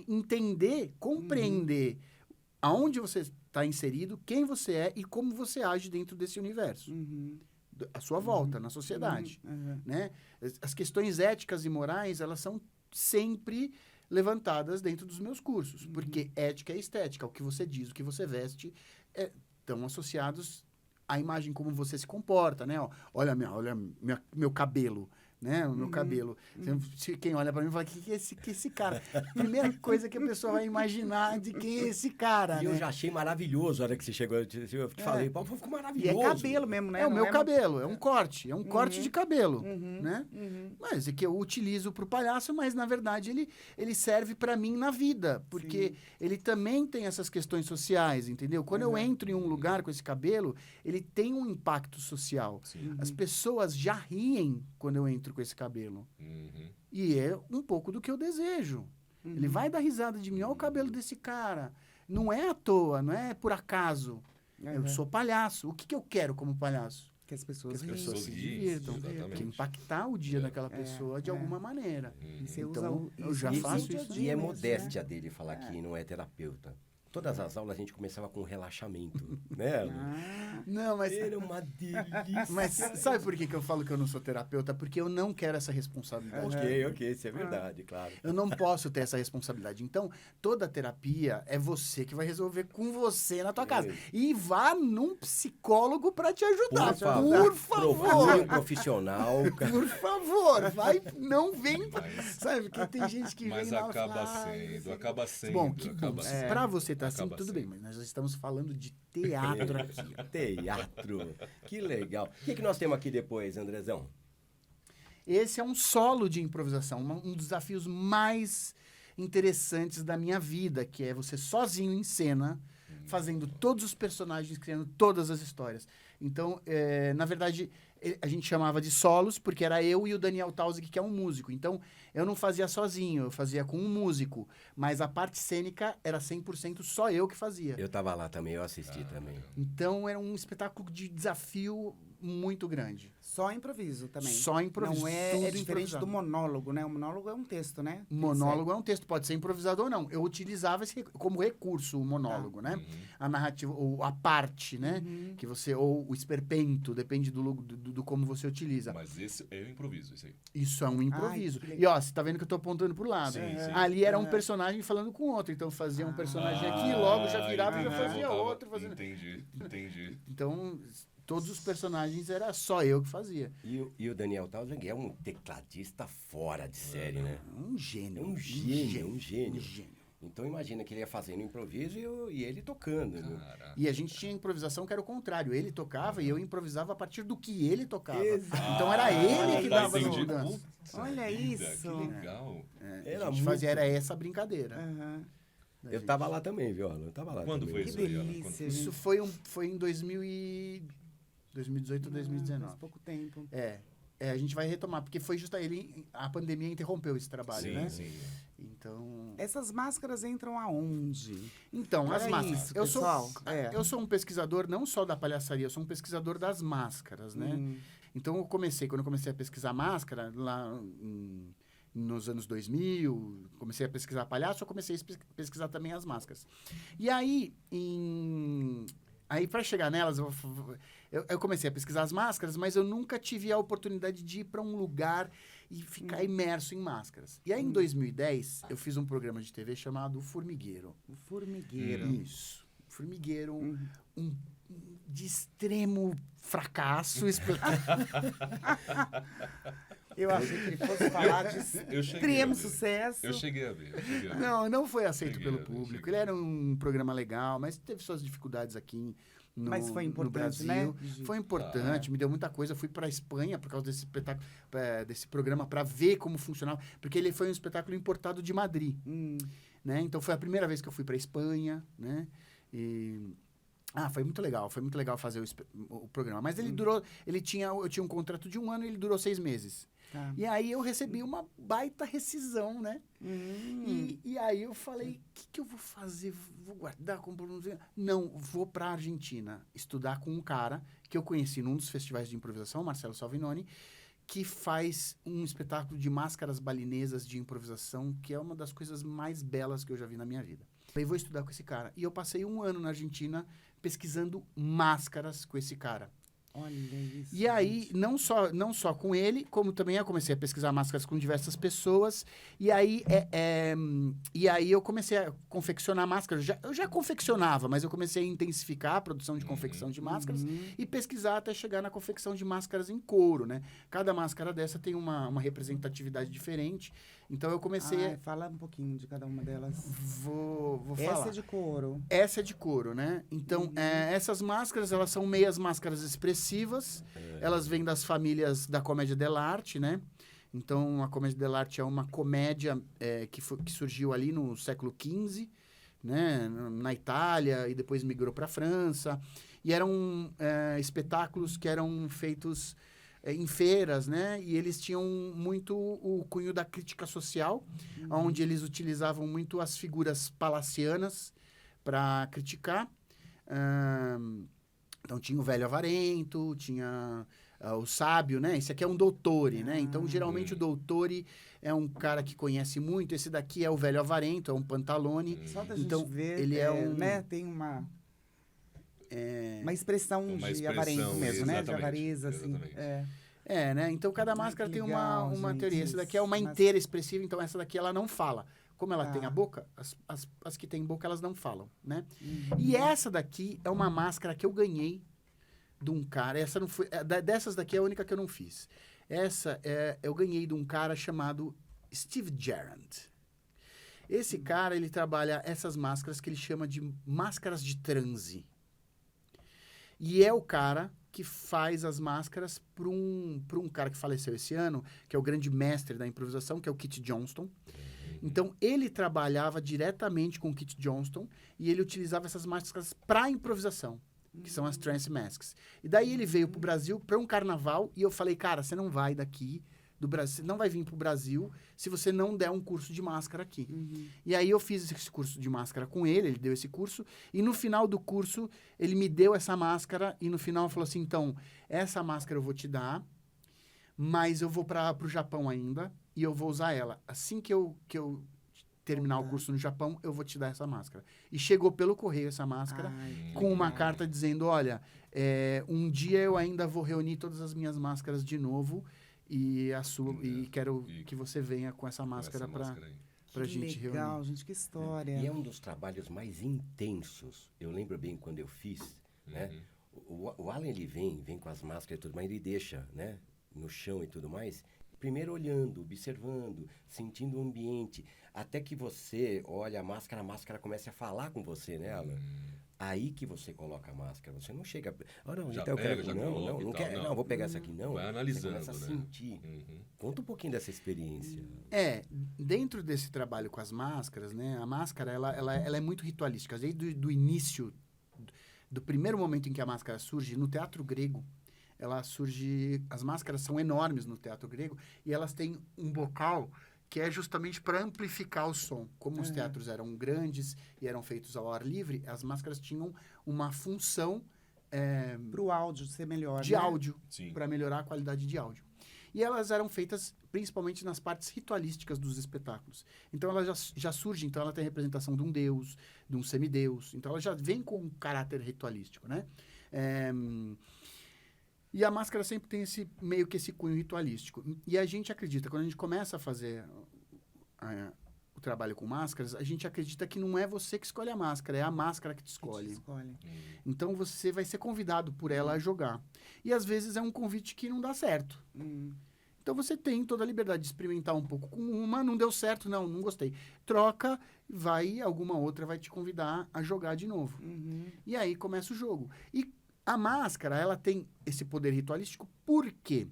entender, compreender aonde você está inserido, quem você é e como você age dentro desse universo. À sua volta, na sociedade. Né? As questões éticas e morais, elas são sempre levantadas dentro dos meus cursos. Porque ética é estética. O que você diz, o que você veste, estão associados à imagem como você se comporta, né? Olha meu cabelo, né? O meu cabelo. Quem olha para mim fala, que é esse cara? Primeira coisa que a pessoa vai imaginar de quem é esse cara, E né? eu já achei maravilhoso a hora que você chegou. Eu te falei, pô, ficou E maravilhoso. é cabelo mesmo, né? É o Não meu cabelo, é um corte, corte de cabelo, né? Uhum. Mas é que eu utilizo pro palhaço, mas na verdade ele serve para mim na vida, porque ele também tem essas questões sociais, entendeu? Quando eu entro em um lugar com esse cabelo, ele tem um impacto social. As pessoas já riem quando eu entro com esse cabelo. E é um pouco do que eu desejo. Ele vai dar risada de mim, olha o cabelo desse cara. Não é à toa, não é por acaso. Eu sou palhaço. O que eu quero como palhaço? Que as pessoas Que as riem. pessoas se riem, divirtam. exatamente. Que impactar o dia daquela pessoa de alguma maneira. E você Então, usa eu já isso faço no isso. dia a E é dia mesmo, modéstia dele falar que não é terapeuta. Todas as aulas a gente começava com relaxamento, né? Não, mas... Era uma delícia. Mas sabe por que eu falo que eu não sou terapeuta? Porque eu não quero essa responsabilidade. Ok, isso é verdade, claro. Eu não posso ter essa responsabilidade. Então, toda terapia é você que vai resolver com você na tua casa. E vá num psicólogo para te ajudar. Por favor. Procure um profissional. Por favor. Vai, não vem... Sabe, porque tem gente que Mas vem lá e acaba fala... sendo. Bom, que bom. acaba sendo. Pra você estar assim, Acaba tudo sendo. bem. Mas nós estamos falando de teatro aqui. Teatro. Que legal. O que nós temos aqui depois, Andrezão? Esse é um solo de improvisação, um dos desafios mais interessantes da minha vida, que é você sozinho em cena, fazendo todos os personagens, criando todas as histórias. Então, na verdade, a gente chamava de solos, porque era eu e o Daniel Tausig, que é um músico. Então, eu não fazia sozinho, eu fazia com um músico. Mas a parte cênica era 100% só eu que fazia. Eu tava lá também, eu assisti também. Então, era um espetáculo de desafio muito grande. Só improviso também. Só improviso. Não tudo é diferente improvisado. do monólogo, né? O monólogo é um texto, né? Monólogo é um texto, pode ser improvisado ou não. Eu utilizava esse como recurso o monólogo, né? A narrativa, ou a parte, né? Que você, ou o esperpento, depende do como você utiliza. Mas esse é o improviso, isso aí. Isso é um improviso. que E ó, você tá vendo que eu tô apontando pro lado. Sim, sim. Ali era um personagem falando com outro. Então fazia um personagem aqui, logo já virava e já entendi. fazia Voltava. outro. Fazendo... Entendi. Então, todos os personagens era só eu que fazia. E o Daniel Tausig é um tecladista fora de série, né? Um gênio. É um gênio. Então imagina que ele ia fazendo improviso e ele tocando. Né? Caraca. E a gente tinha improvisação que era o contrário. Ele tocava e eu improvisava a partir do que ele tocava. Exato. Então era ele que dava as entendi. mudanças. Putz, Olha vida, isso. Que legal. Era A gente muito- fazia era essa brincadeira. Aham. Eu tava lá também, viu, Alan? Eu tava lá Quando também. foi Que isso aí, Ana? delícia, Isso gente. foi em 2018 ou 2019. Faz pouco tempo. A gente vai retomar, porque foi justo a pandemia interrompeu esse trabalho, Sim, né? sim. Então, Essas máscaras entram aonde? as Olha máscaras. isso, eu sou pessoal. eu sou um pesquisador não só da palhaçaria, eu sou um pesquisador das máscaras, né? Então quando eu comecei a pesquisar máscara lá nos anos 2000, comecei a pesquisar palhaço, eu comecei a pesquisar também as máscaras. E aí para chegar nelas, eu comecei a pesquisar as máscaras, mas eu nunca tive a oportunidade de ir para um lugar e ficar imerso em máscaras. E aí, em 2010, eu fiz um programa de TV chamado O Formigueiro. O formigueiro. Isso. Formigueiro, um de extremo fracasso. Eu achei que ele fosse falar de Eu cheguei a extremo ver. sucesso. Eu cheguei a ver. Não foi aceito Cheguei pelo a ver, público. cheguei. Ele era um programa legal, mas teve suas dificuldades aqui Mas foi no importante, Brasil. né? Foi importante, me deu muita coisa. Eu fui para a Espanha por causa desse espetáculo, desse programa, para ver como funcionava. Porque ele foi um espetáculo importado de Madrid. Né? Então, foi a primeira vez que eu fui para a Espanha, né? Foi muito legal fazer o programa. Mas ele durou, eu tinha um contrato de 1 ano e ele durou 6 meses. Tá. E aí eu recebi uma baita rescisão, né? E aí eu falei, o que eu vou fazer? Vou guardar como... Não, vou para a Argentina estudar com um cara que eu conheci num dos festivais de improvisação, Marcelo Salvinoni, que faz um espetáculo de máscaras balinesas de improvisação, que é uma das coisas mais belas que eu já vi na minha vida. Falei, vou estudar com esse cara. E eu passei 1 ano na Argentina pesquisando máscaras com esse cara. Olha isso. E aí, não só com ele, como também eu comecei a pesquisar máscaras com diversas pessoas. E aí, eu comecei a confeccionar máscaras. Eu já confeccionava, mas eu comecei a intensificar a produção de confecção de máscaras e pesquisar até chegar na confecção de máscaras em couro, né? Cada máscara dessa tem uma representatividade diferente. Então, eu comecei Fala um pouquinho de cada uma delas. Vou falar. Essa é de couro. Essa é de couro, né? Então, essas máscaras, elas são meias máscaras expressivas. Elas vêm das famílias da comédia dell'arte, né? Então, a comédia dell'arte é uma comédia que surgiu ali no século XV, né? Na Itália, e depois migrou para a França. E eram espetáculos que eram feitos em feiras, né? E eles tinham muito o cunho da crítica social, onde eles utilizavam muito as figuras palacianas para criticar. Então, tinha o velho avarento, tinha o sábio, né? Esse aqui é um doutore, né? Então, geralmente, o doutore é um cara que conhece muito. Esse daqui é o velho avarento, é um pantalone. Só da Então, gente ver, ele é um... né? Tem uma expressão Uma de expressão, avarento mesmo, né? De exatamente, avareza, assim. exatamente. né? Então, cada máscara tem legal, uma gente, teoria. Essa daqui é uma mas- inteira expressiva, então essa daqui ela não fala. Como ela Tá. tem a boca, as que têm boca, elas não falam, né? E essa daqui é uma máscara que eu ganhei de um cara. Essa não foi... Dessas daqui é a única que eu não fiz. Essa eu ganhei de um cara chamado Steve Gerrand. Esse cara, ele trabalha essas máscaras que ele chama de máscaras de transe. E é o cara que faz as máscaras para um cara que faleceu esse ano, que é o grande mestre da improvisação, que é o Kit Johnston. Então, ele trabalhava diretamente com o Kit Johnston e ele utilizava essas máscaras para improvisação. que são as Trance Masks. E daí ele veio pro Brasil para um carnaval e eu falei, cara, você não vai daqui do Brasil, você não vai vir pro Brasil se você não der um curso de máscara aqui. E aí eu fiz esse curso de máscara com ele deu esse curso, e no final do curso ele me deu essa máscara e no final falou assim, então, essa máscara eu vou te dar, mas eu vou pro Japão ainda e eu vou usar ela. Assim que eu terminar o curso no Japão, eu vou te dar essa máscara. E chegou pelo correio essa máscara, com uma carta dizendo, olha, um dia eu ainda vou reunir todas as minhas máscaras de novo e quero que você venha com essa máscara pra gente reunir. Legal, gente, que história. E é um dos trabalhos mais intensos. Eu lembro bem quando eu fiz, né? O Alan, ele vem com as máscaras e tudo, mas ele deixa, né? No chão e tudo mais. Primeiro olhando, observando, sentindo o ambiente. Até que você olha a máscara começa a falar com você, né, Alan? Aí que você coloca a máscara. Você não chega... não, Já então eu pega, quero... já Não, coloca e tal, quero, não, vou pegar essa aqui, não. Vai analisando, você começa a né? sentir. Conta um pouquinho dessa experiência. Dentro desse trabalho com as máscaras, né? A máscara, ela é muito ritualística. Desde do início, do primeiro momento em que a máscara surge, no teatro grego, ela surge... As máscaras são enormes no teatro grego e elas têm um bocal que é justamente para amplificar o som. Como os teatros eram grandes e eram feitos ao ar livre, as máscaras tinham uma função... Para o áudio ser melhor, de né? áudio, para melhorar a qualidade de áudio. E elas eram feitas principalmente nas partes ritualísticas dos espetáculos. Então, ela já surge, então ela tem a representação de um deus, de um semideus. Então, ela já vem com um caráter ritualístico, né? E a máscara sempre tem meio que esse cunho ritualístico. E a gente acredita, quando a gente começa a fazer o trabalho com máscaras, a gente acredita que não é você que escolhe a máscara, é a máscara que te escolhe. Então, você vai ser convidado por ela a jogar. E, às vezes, é um convite que não dá certo. Então, você tem toda a liberdade de experimentar um pouco com uma, não deu certo, não gostei. Troca, alguma outra vai te convidar a jogar de novo. E aí, começa o jogo. E a máscara, ela tem esse poder ritualístico, por quê?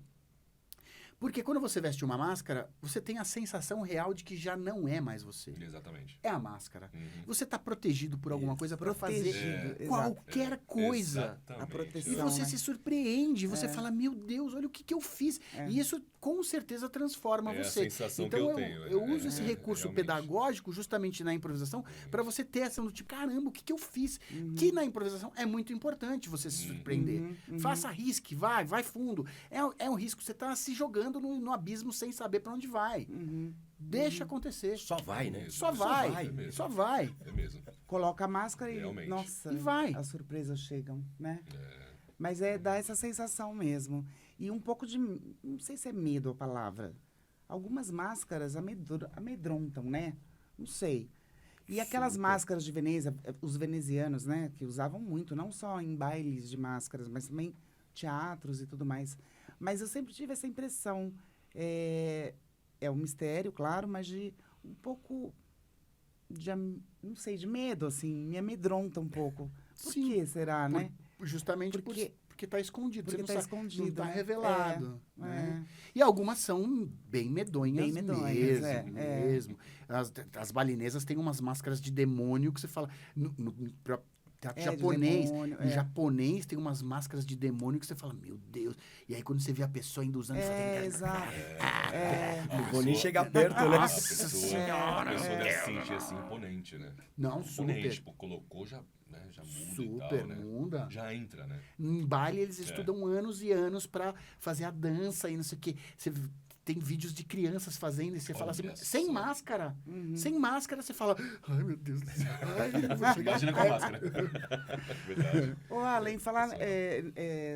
Porque quando você veste uma máscara, você tem a sensação real de que já não é mais você. Exatamente. É a máscara. Você está protegido por alguma coisa para fazer Protegido, qualquer coisa. Exatamente. A proteção. E você né? se surpreende, você fala, meu Deus, olha o que eu fiz. E isso com certeza transforma É você. a sensação Então que eu tenho. eu uso esse recurso realmente. pedagógico justamente na improvisação para você ter essa do tipo, caramba, o que eu fiz? Que na improvisação é muito importante você se surpreender. Faça risque, vai fundo. É um risco, você está se jogando no abismo sem saber para onde vai. Deixa acontecer. Só vai, né? Só vai. É mesmo. Coloca a máscara e, Realmente. nossa, E vai. as surpresas chegam, né? Mas dá essa sensação mesmo. E um pouco de, não sei se é medo a palavra. Algumas máscaras amedrontam, né? Não sei. E aquelas máscaras de Veneza, os venezianos, né? Que usavam muito, não só em bailes de máscaras, mas também teatros e tudo mais. Mas eu sempre tive essa impressão. É um mistério, claro, mas de um pouco não sei, de medo, assim, me amedronta um pouco. Por Sim. que será, né? Justamente porque está escondido. Porque Você tá não sabe, escondido, não está né? revelado. Né? E algumas são bem medonhas, mesmo. As balinesas têm umas máscaras de demônio que você fala... Teatro japonês. demônio, No japonês tem umas máscaras de demônio que você fala, meu Deus. E aí quando você vê a pessoa ainda usando... Exato. Não vou nem chegar perto, né? A pessoa deve se sentir assim imponente, né? Não, Imponente, super. tipo, colocou, já muda e Super, tal, né? muda. Já entra, né? Em baile, eles estudam anos e anos pra fazer a dança e não sei o quê. Você tem vídeos de crianças fazendo e você fala assim, Olha sem só. máscara. Sem máscara, você fala, ai, meu Deus do céu. Ai, eu vou chegar. Imagina com a máscara. Verdade. Além de falar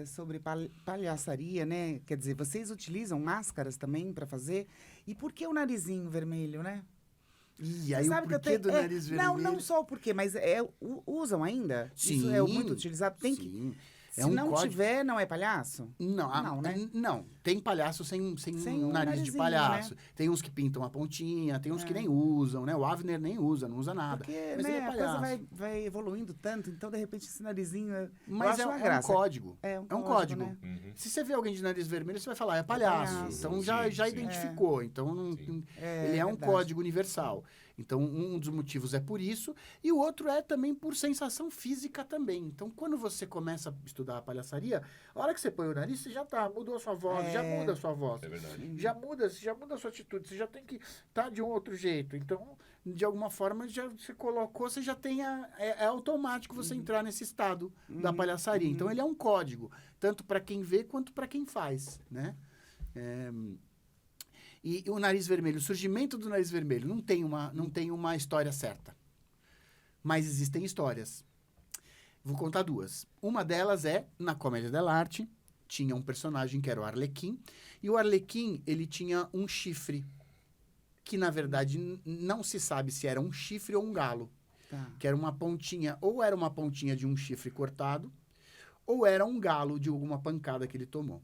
sobre palhaçaria, né? Quer dizer, vocês utilizam máscaras também para fazer? E por que o narizinho vermelho, né? E aí, Sabe o que eu porquê tenho- do nariz vermelho? Não só o porquê, mas usam ainda? Isso é Sim, muito utilizado? Tem que, sim. se É um não código. tiver, não é palhaço? Não, né? Não, tem palhaço sem Sem um o nariz de narizinho, palhaço. né? Tem uns que pintam a pontinha, tem uns que nem usam, né? O Avner nem usa, não usa nada. Porque Mas né, ele é a coisa palhaço. vai evoluindo tanto, então, de repente, esse narizinho... Mas eu acho uma é um graça. código. É um código. né? Se você vê alguém de nariz vermelho, você vai falar, é palhaço. palhaço. Então Sim, já sim. identificou. Então ele é um verdade. código universal. Então, um dos motivos é por isso, e o outro é também por sensação física também. Então, quando você começa a estudar a palhaçaria, a hora que você põe o nariz, você já mudou a sua voz, já muda a sua voz. É verdade. Já muda a sua atitude, você já tem que estar de um outro jeito. Então, de alguma forma, já você colocou, você já tem é automático você entrar nesse estado da palhaçaria. Então, ele é um código, tanto para quem vê quanto para quem faz, né? E o nariz vermelho, o surgimento do nariz vermelho, não tem uma história certa. Mas existem histórias. Vou contar duas. Uma delas é, na Comédia dell'arte, tinha um personagem que era o Arlequim, e o Arlequim, ele tinha um chifre, que na verdade não se sabe se era um chifre ou um galo. Tá. Que era uma pontinha, ou era uma pontinha de um chifre cortado, ou era um galo de alguma pancada que ele tomou.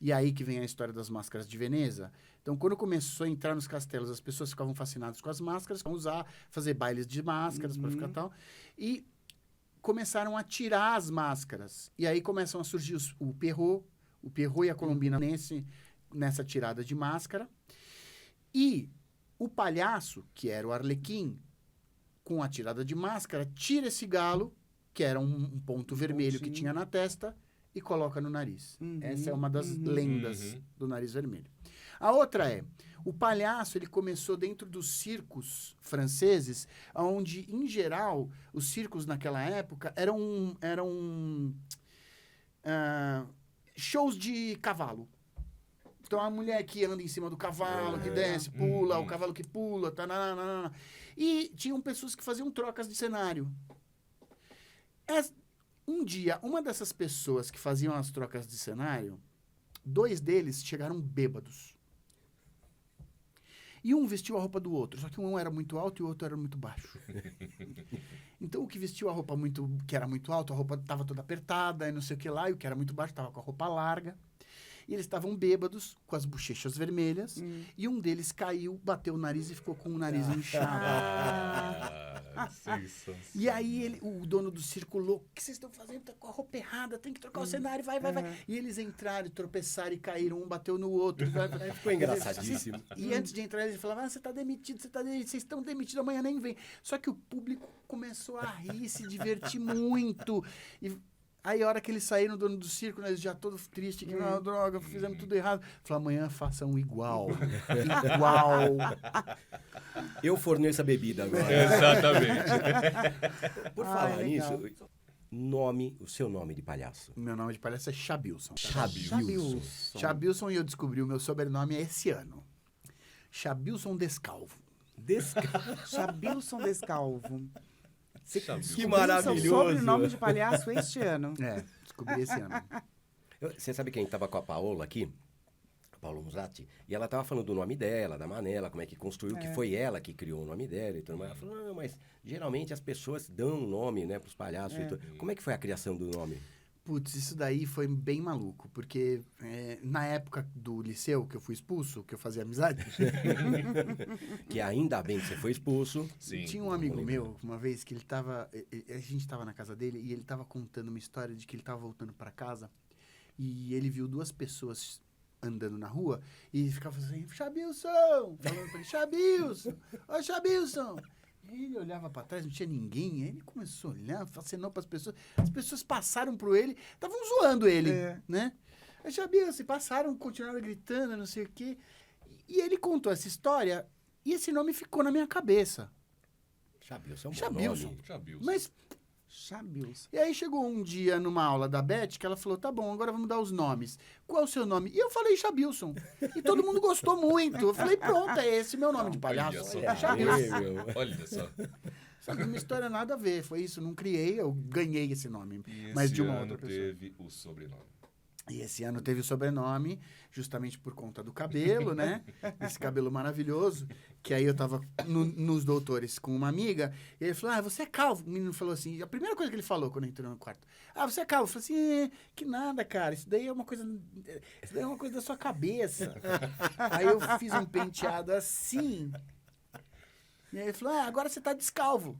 E aí que vem a história das máscaras de Veneza. Então, quando começou a entrar nos castelos, as pessoas ficavam fascinadas com as máscaras, fazer bailes de máscaras para ficar tal. E começaram a tirar as máscaras. E aí começam a surgir o Perrault e a Colombina nessa tirada de máscara. E o palhaço, que era o Arlequim, com a tirada de máscara, tira esse galo, que era um ponto vermelho que tinha na testa, e coloca no nariz. Essa é uma das lendas do nariz vermelho. A outra é, o palhaço ele começou dentro dos circos franceses, onde, em geral, os circos naquela época eram shows de cavalo. Então, a mulher que anda em cima do cavalo, que desce, pula, o cavalo que pula, tananana. E tinham pessoas que faziam trocas de cenário. Um dia, uma dessas pessoas que faziam as trocas de cenário, 2 deles chegaram bêbados. E um vestiu a roupa do outro, só que um era muito alto e o outro era muito baixo. Então, o que vestiu a roupa que era muito alto, a roupa estava toda apertada e não sei o que lá, e o que era muito baixo estava com a roupa larga. E eles estavam bêbados, com as bochechas vermelhas, e um deles caiu, bateu o nariz e ficou com o nariz inchado. Sensacional. E aí o dono do circo louco, o que vocês estão fazendo? Tá com a roupa errada, tem que trocar o cenário, vai. E eles entraram, tropeçaram e caíram, um bateu no outro. Ficou engraçadíssimo. E antes de entrar, eles falavam, você tá demitido, vocês estão demitidos, amanhã nem vem. Só que o público começou a rir, se divertir muito. E aí, a hora que eles saíram, o dono do circo, né, eles já todo triste, que não, droga, fizemos tudo errado. Falou, amanhã façam igual. Igual. Eu forneço a bebida agora. Exatamente. Por falar nisso, o seu nome de palhaço. Meu nome de palhaço é Chabilson. Chabilson. Chabilson, e eu descobri o meu sobrenome esse ano. Chabilson Descalvo. Chabilson Descalvo. Que maravilhoso. Seu sobrenome de palhaço este ano. Descobri esse ano. Você sabe quem estava com a Paola aqui? A Paola Musatti. E ela estava falando do nome dela, da Manela, como é que construiu, que foi ela que criou o nome dela e tudo mais. Ela falou, não, mas geralmente as pessoas dão um nome, né, para os palhaços e tudo. Como é que foi a criação do nome? Putz, isso daí foi bem maluco, porque na época do liceu, que eu fui expulso, que eu fazia amizade, Que ainda bem que você foi expulso. Sim. tinha um amigo meu, uma vez, que a gente tava na casa dele, e ele tava contando uma história de que ele tava voltando para casa, e ele viu 2 pessoas andando na rua, e ficava assim, Chabilson! Falando pra ele, Chabilson! Ô, Chabilson! Ele olhava para trás, não tinha ninguém. Aí ele começou a olhar, acenou para as pessoas. As pessoas passaram por ele, estavam zoando ele, né? Aí, Chabilson, passaram, continuaram gritando, não sei o quê. E ele contou essa história, e esse nome ficou na minha cabeça. Chabilson é um bom Chabilson. nome. Chabilson. Mas, Chabilson. e aí chegou um dia numa aula da Beth, que ela falou, tá bom, agora vamos dar os nomes. Qual é o seu nome? E eu falei Chabilson. E todo mundo gostou muito. Eu falei, pronto, é esse meu nome de palhaço. Olha só. É Chabilson. Olha só. Só que uma história nada a ver, foi isso, não criei, eu ganhei esse nome. E Mas esse de uma ano outra pessoa. teve o sobrenome. E esse ano teve o sobrenome, justamente por conta do cabelo, né? Esse cabelo maravilhoso. Que aí eu tava nos doutores com uma amiga, e ele falou, você é calvo. O menino falou assim, a primeira coisa que ele falou quando entrou no quarto. Você é calvo. Eu falei assim, que nada, cara, isso daí é uma coisa da sua cabeça. Aí eu fiz um penteado assim. E aí ele falou, agora você tá descalvo.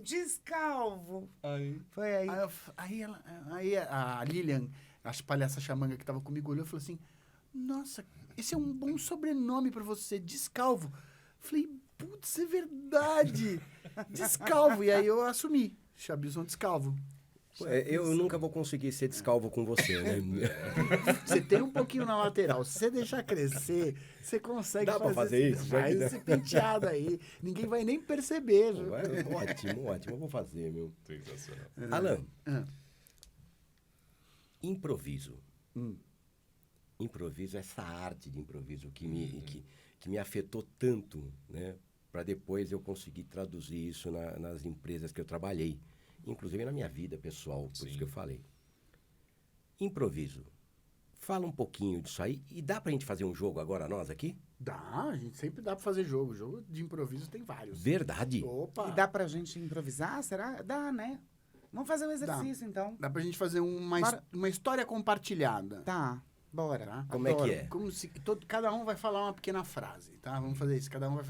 Descalvo. Aí. Foi aí. Aí a Lilian, a palhaça chamanga que tava comigo, olhou e falou assim, nossa, esse é um bom sobrenome pra você, Descalvo. Falei, putz, é verdade. Descalvo. E aí eu assumi. Chabilson Descalvo. Pô, eu nunca vou conseguir ser descalvo com você, né? Você tem um pouquinho na lateral. Se você deixar crescer, você consegue Dá pra fazer isso? Já que Faz dá. esse penteado aí. Ninguém vai nem perceber. Viu? Ótimo, ótimo. Eu vou fazer, meu. Sensacional. Alan, Ah. improviso. Improviso, essa arte de improviso que me afetou tanto, né? Para depois eu conseguir traduzir isso nas empresas que eu trabalhei. Inclusive na minha vida pessoal, por isso que eu falei. Improviso. Fala um pouquinho disso aí. E dá pra gente fazer um jogo agora, nós aqui? Dá, a gente sempre dá pra fazer jogo. Jogo de improviso tem vários. Verdade. Opa! E dá pra gente improvisar? Será? Dá, né? Vamos fazer o exercício, então. Dá pra gente fazer uma história compartilhada. Tá, bora. Tá? Como é que é? Como se cada um vai falar uma pequena frase, tá? Vamos fazer isso. Cada um vai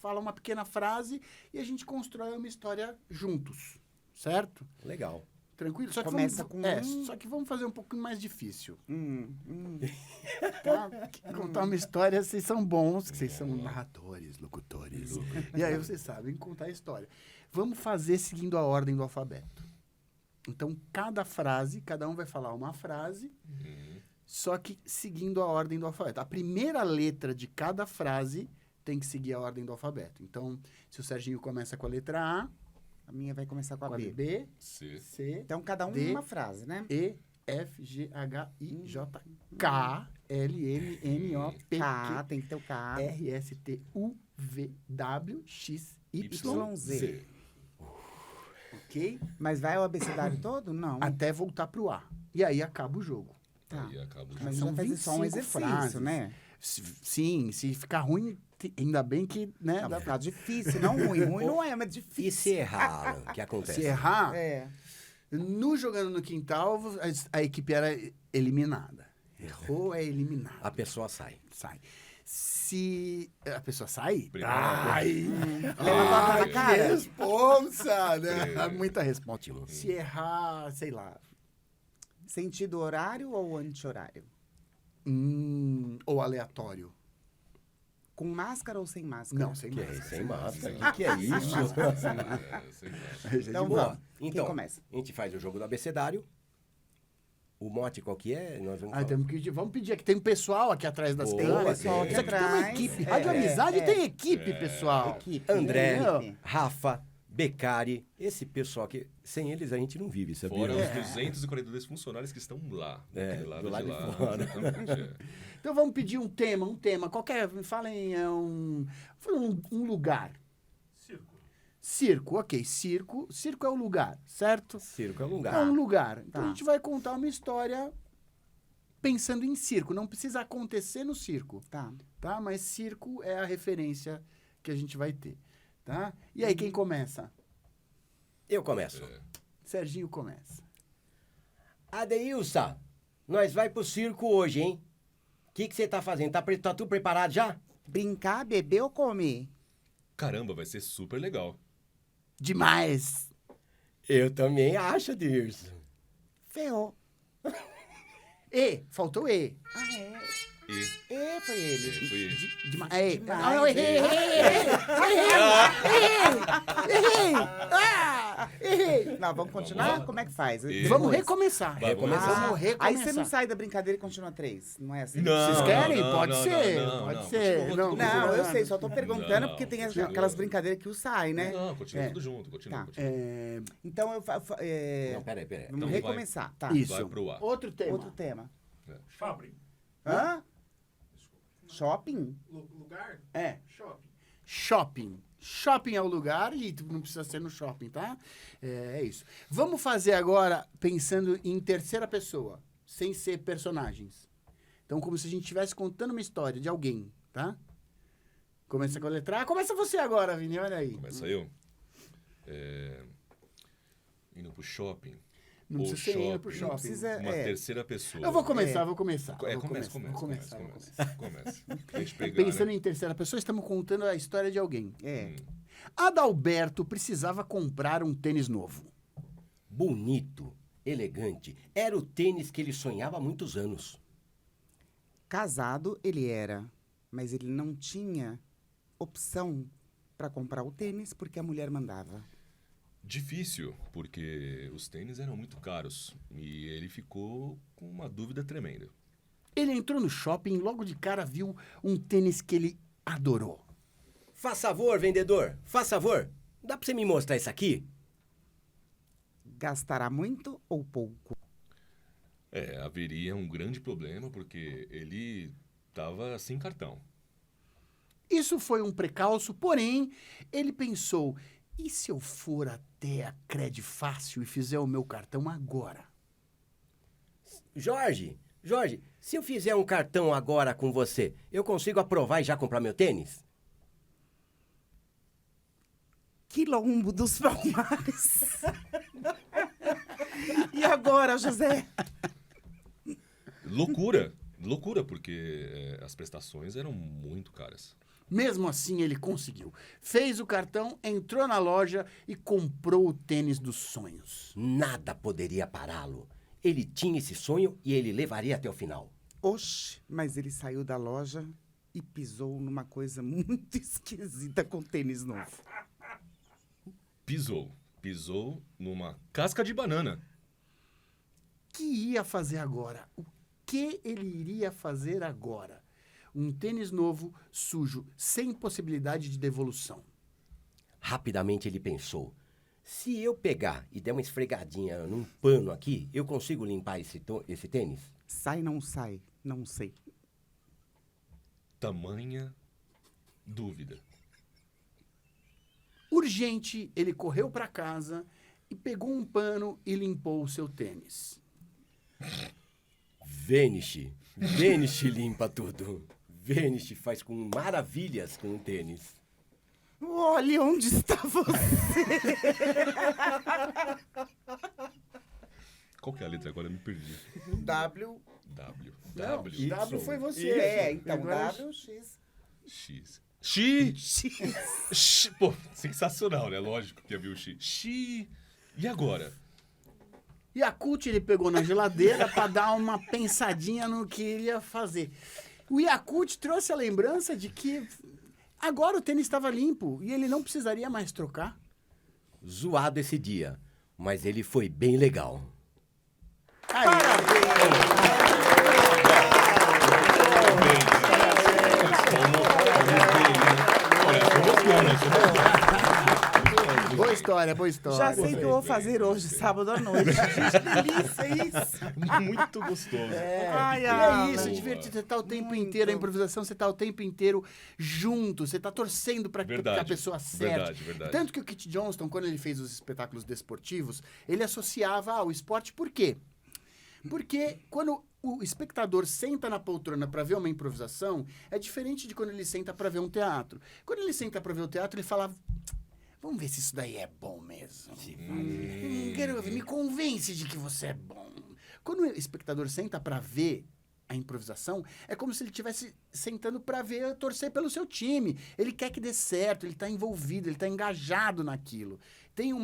fala uma pequena frase e a gente constrói uma história juntos, certo? Legal. Tranquilo? Só que Começa só que vamos fazer um pouquinho mais difícil. Tá? Contar uma história, vocês são bons, vocês são narradores, locutores. E aí vocês sabem contar a história. Vamos fazer seguindo a ordem do alfabeto. Então, cada um vai falar uma frase, só que seguindo a ordem do alfabeto. A primeira letra de cada frase tem que seguir a ordem do alfabeto. Então, se o Serginho começa com a letra A, A minha vai começar com a com a B. B, C. C, Então, cada um D, uma frase, né? E, F, G, H, I, J, K, L, M, N, O, P, K, Q, tem que ter o K. R, S, T, U, V, W, X, Y, Z. Ok? Mas vai o abecedário todo? Não. Até voltar pro A. E aí acaba o jogo. Tá. Aí acaba o Mas jogo. São já fazer só um 25 exercício, frases. né? Sim, se ficar ruim, ainda bem que, né? Não, dá tá difícil, não ruim. Ruim não é, mas E difícil. se errar, Alan, o que acontece? Se errar, É. no Jogando no Quintal, a equipe era eliminada. Errou, é eliminado. A pessoa sai. Sai. Se a pessoa sai, Primeira ai, Levantou a ai, cara. que responsa, né? É. Muita resposta. Se errar, sei lá, Sentido horário ou anti-horário? ou aleatório. Com máscara ou sem máscara? Não, sem Que é mais. sem máscara. O que é isso? É, sei lá. Então, Boa. vamos. Então, Quem começa? a gente faz o jogo do abecedário. O mote qual que é? Nós vamos Ah, falar. vamos pedir aqui. Tem um pessoal aqui atrás das Boa, câmeras. pessoal aqui Isso aqui tem uma atrás. equipe. É, Rádio Amizade é. tem equipe, pessoal. Equipe. André, Equipe. Rafa, Beccari, esse pessoal aqui, sem eles a gente não vive, sabia? Fora os 242 funcionários que estão lá. É, daquele lado do lado de de lá. fora. Exatamente, é. Então vamos pedir um tema qualquer. Falem um lugar. Circo, ok. Circo é o lugar, certo? Circo é um lugar. É um lugar. Então Tá. a gente vai contar uma história pensando em circo. Não precisa acontecer no circo, Tá. tá? Mas circo é a referência que a gente vai ter, tá? E aí, quem começa? Eu começo. Serginho começa. Adeilson, nós vai pro circo hoje, hein? O que você tá fazendo? Tá tudo preparado já? Brincar, beber ou comer? Caramba, vai ser super legal. Demais! Eu também acho, Adeilson. Ferrou. E, faltou E. Ah, é. E Foi ele. foi ele. Demais. Demais, Ah, eu errei! Errei! Não, vamos continuar? Como é que faz? Vamos Depois. recomeçar. Vai, vamos Vamos recomeçar. Aí você não sai da brincadeira e continua 3, não é assim? Vocês querem? não, Pode não, ser. não, Pode não. ser. Continua, Não, eu sei, só tô perguntando Não, porque tem continua. aquelas brincadeiras que o sai, né? Não, continua É. tudo junto. Continua, Tá. continua. Então eu Não, peraí. vamos Então vai. recomeçar, tá? Isso. Vai pro A. Outro tema. Outro tema. Shopping. Hã? Shopping? Lugar? É. Shopping. Shopping. Shopping é o lugar e não precisa ser no shopping, tá? É isso. Vamos fazer agora pensando em terceira pessoa, sem ser personagens. Então, como se a gente estivesse contando uma história de alguém, tá? Começa com a letra A. Começa você agora, Vini, olha aí. Começa eu. Indo pro shopping. Não Ou precisa ser indo pro shopping. shopping. Não precisa- Uma É. terceira pessoa. Eu vou começar. Começa. Vou começar. Começa. Deixa eu pegar, Pensando né? em terceira pessoa, estamos contando a história de alguém. É. Adalberto precisava comprar um tênis novo. Bonito, elegante. Era o tênis que ele sonhava há muitos anos. Casado ele era, mas ele não tinha opção para comprar o tênis porque a mulher mandava. Difícil, porque os tênis eram muito caros. E ele ficou com uma dúvida tremenda. Ele entrou no shopping e logo de cara viu um tênis que ele adorou. Faz favor, vendedor, faz favor. Dá pra você me mostrar isso aqui? Gastará muito ou pouco? Haveria um grande problema, porque ele estava sem cartão. Isso foi um precalço, porém, ele pensou, e se eu for até a Credfácil e fizer o meu cartão agora? Jorge, se eu fizer um cartão agora com você, eu consigo aprovar e já comprar meu tênis? Quilombo dos Palmares. E agora, José? Loucura, porque as prestações eram muito caras. Mesmo assim, ele conseguiu. Fez o cartão, entrou na loja e comprou o tênis dos sonhos. Nada poderia pará-lo. Ele tinha esse sonho e ele levaria até o final. Oxe, mas ele saiu da loja e pisou numa coisa muito esquisita com tênis novo. Pisou numa casca de banana. O que ia fazer agora? O que ele iria fazer agora? Um tênis novo, sujo, sem possibilidade de devolução. Rapidamente ele pensou, se eu pegar e der uma esfregadinha num pano aqui, eu consigo limpar esse tênis? Sai, não sai? Não sei. Tamanha dúvida. Urgente, ele correu para casa e pegou um pano e limpou o seu tênis. Vanish limpa tudo. Vanish faz com maravilhas com o tênis. Olha onde está você. Qual que é a letra agora? Eu me perdi. W. W. Não, W. W foi você. Então Agora- W, X. X. X. Pô, sensacional, né? Lógico que havia o X. X. E agora? Yakult ele pegou na geladeira para dar uma pensadinha no que ele ia fazer. O Yakult trouxe a lembrança de que agora o tênis estava limpo e ele não precisaria mais trocar. Zoado esse dia, mas ele foi bem legal. Boa história, boa história. Já sei o que eu vou fazer hoje, sábado à noite. Gente, delícia isso. Muito gostoso. Ai, E ai. é isso, Boa. divertido. Você tá o tempo Muito. inteiro, a improvisação, você tá o tempo inteiro junto. Você tá torcendo para que Verdade. a pessoa acerte. Verdade. Tanto que o Kit Johnston, quando ele fez os espetáculos desportivos, ele associava ao esporte por quê? Porque quando o espectador senta na poltrona para ver uma improvisação, é diferente de quando ele senta para ver um teatro. Quando ele senta para ver o teatro, ele fala: vamos ver se isso daí é bom mesmo. Quero ver, me convence de que você é bom. Quando o espectador senta para ver a improvisação, é como se ele estivesse sentando para ver, torcer pelo seu time. Ele quer que dê certo, ele está envolvido, ele está engajado naquilo. Tem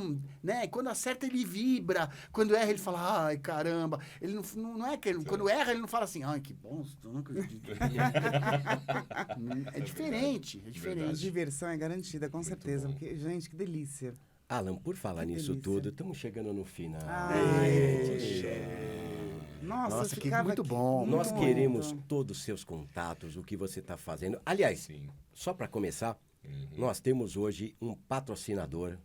né? Quando acerta, ele vibra. Quando erra, ele fala: ai, caramba. Ele não é que quando erra, ele não fala assim: ai, que bom, eu não acredito. É diferente, é diferente. A diversão é garantida, com certeza. Porque, gente, que delícia. Alan, por falar Que nisso delícia. tudo, estamos chegando no final. Nossa, Nossa, eu que ficava muito aqui bom. Nós muito. queremos todos os seus contatos, o que você está fazendo. Aliás, Sim. só para começar, nós temos hoje um patrocinador,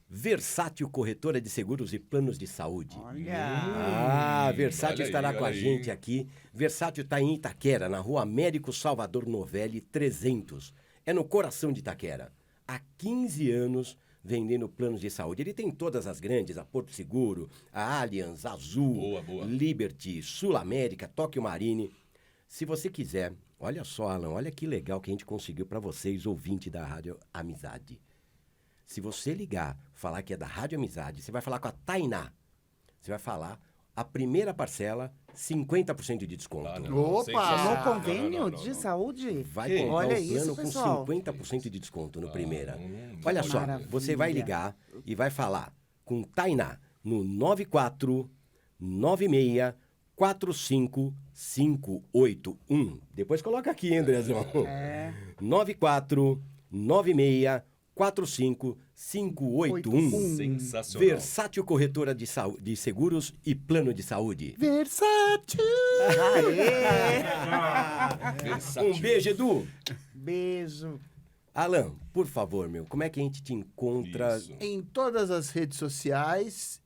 Versátil Corretora de Seguros e Planos de Saúde. Olha. Versátil olha estará aí, com a olha aí. gente aqui. Versátil está em Itaquera, na rua Américo Salvador Novelli 300. É no coração de Itaquera. Há 15 anos vendendo planos de saúde. Ele tem todas as grandes, a Porto Seguro, a Allianz, a Azul, Boa. Liberty, Sul América, Tóquio Marine. Se você quiser, olha só, Alan, olha que legal que a gente conseguiu para vocês, ouvinte da Rádio Amizade. Se você ligar, falar que é da Rádio Amizade, você vai falar com a Tainá. Você vai falar a primeira parcela, 50% de desconto. Ah, não. Opa! Sensacional. No convênio Não, não. de saúde? Vai Que? comprar Olha o isso, plano com pessoal. 50% de desconto no primeira. não Olha pode. só, Maravilha. você vai ligar e vai falar com Tainá no 9496-45581. Depois coloca aqui, hein, Andrezão? 9496 45581. Sensacional. Versátil Corretora de Seguros e Plano de Saúde. Versátil! Versátil. Um beijo, Edu. Beijo. Alan, por favor, meu, como é que a gente te encontra? Isso. Em todas as redes sociais,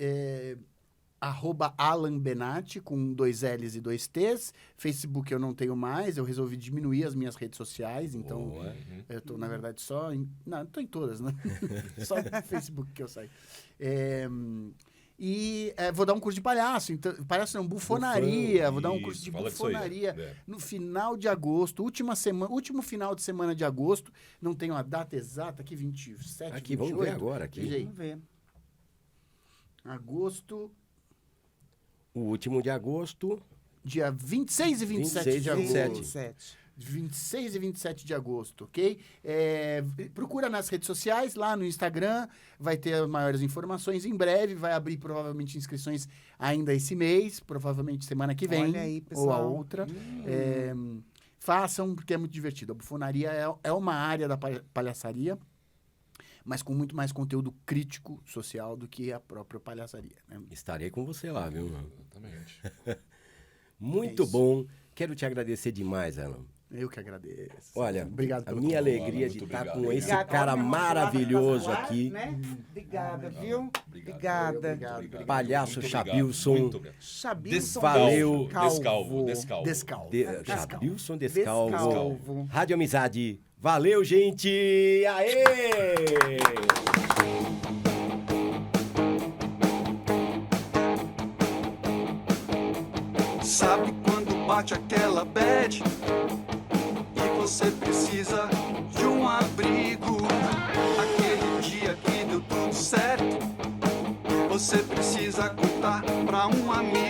@Alan Benatti, com 2 L's e 2 T's. Facebook eu não tenho mais, eu resolvi diminuir as minhas redes sociais, então Boa. eu tô, na verdade, só em... Não, eu tô em todas, né? Só no Facebook que eu saio. Vou dar um curso de palhaço, então, palhaço não, bufonaria, vou dar um curso de Isso, fala disso aí, bufonaria é. no final de agosto, último final de semana de agosto, não tenho a data exata, aqui 27, Aqui, 28. vamos ver agora. Aqui. Veja aí. Vamos ver. Agosto, O último de agosto. dia 26 e 27 26 de e agosto. 27. 26 e 27 de agosto, ok? Procura nas redes sociais, lá no Instagram, vai ter maiores informações em breve, vai abrir provavelmente inscrições ainda esse mês, provavelmente semana que vem, Olha aí, ou a pessoal. outra. Façam, porque é muito divertido. A bufonaria é uma área da palhaçaria, mas com muito mais conteúdo crítico, social, do que a própria palhaçaria, né? Estarei com você lá, viu? Exatamente. Muito isso. bom. Quero te agradecer demais, Alan. Eu que agradeço. Olha, Obrigado a pelo minha convite. alegria Muito de estar obrigado. com esse Obrigada. cara Olha, maravilhoso nossa, aqui. né? Obrigada, viu? Obrigado. Obrigada. Palhaço Muito Chabilson. obrigado, muito obrigado. Chabilson Valeu. Descalvo. Descalvo. Chabilson Descalvo. Descalvo. Rádio Amizade. Valeu, gente! Aê! Sabe quando bate aquela bad e você precisa de um abrigo? Aquele dia que deu tudo certo, você precisa contar pra um amigo.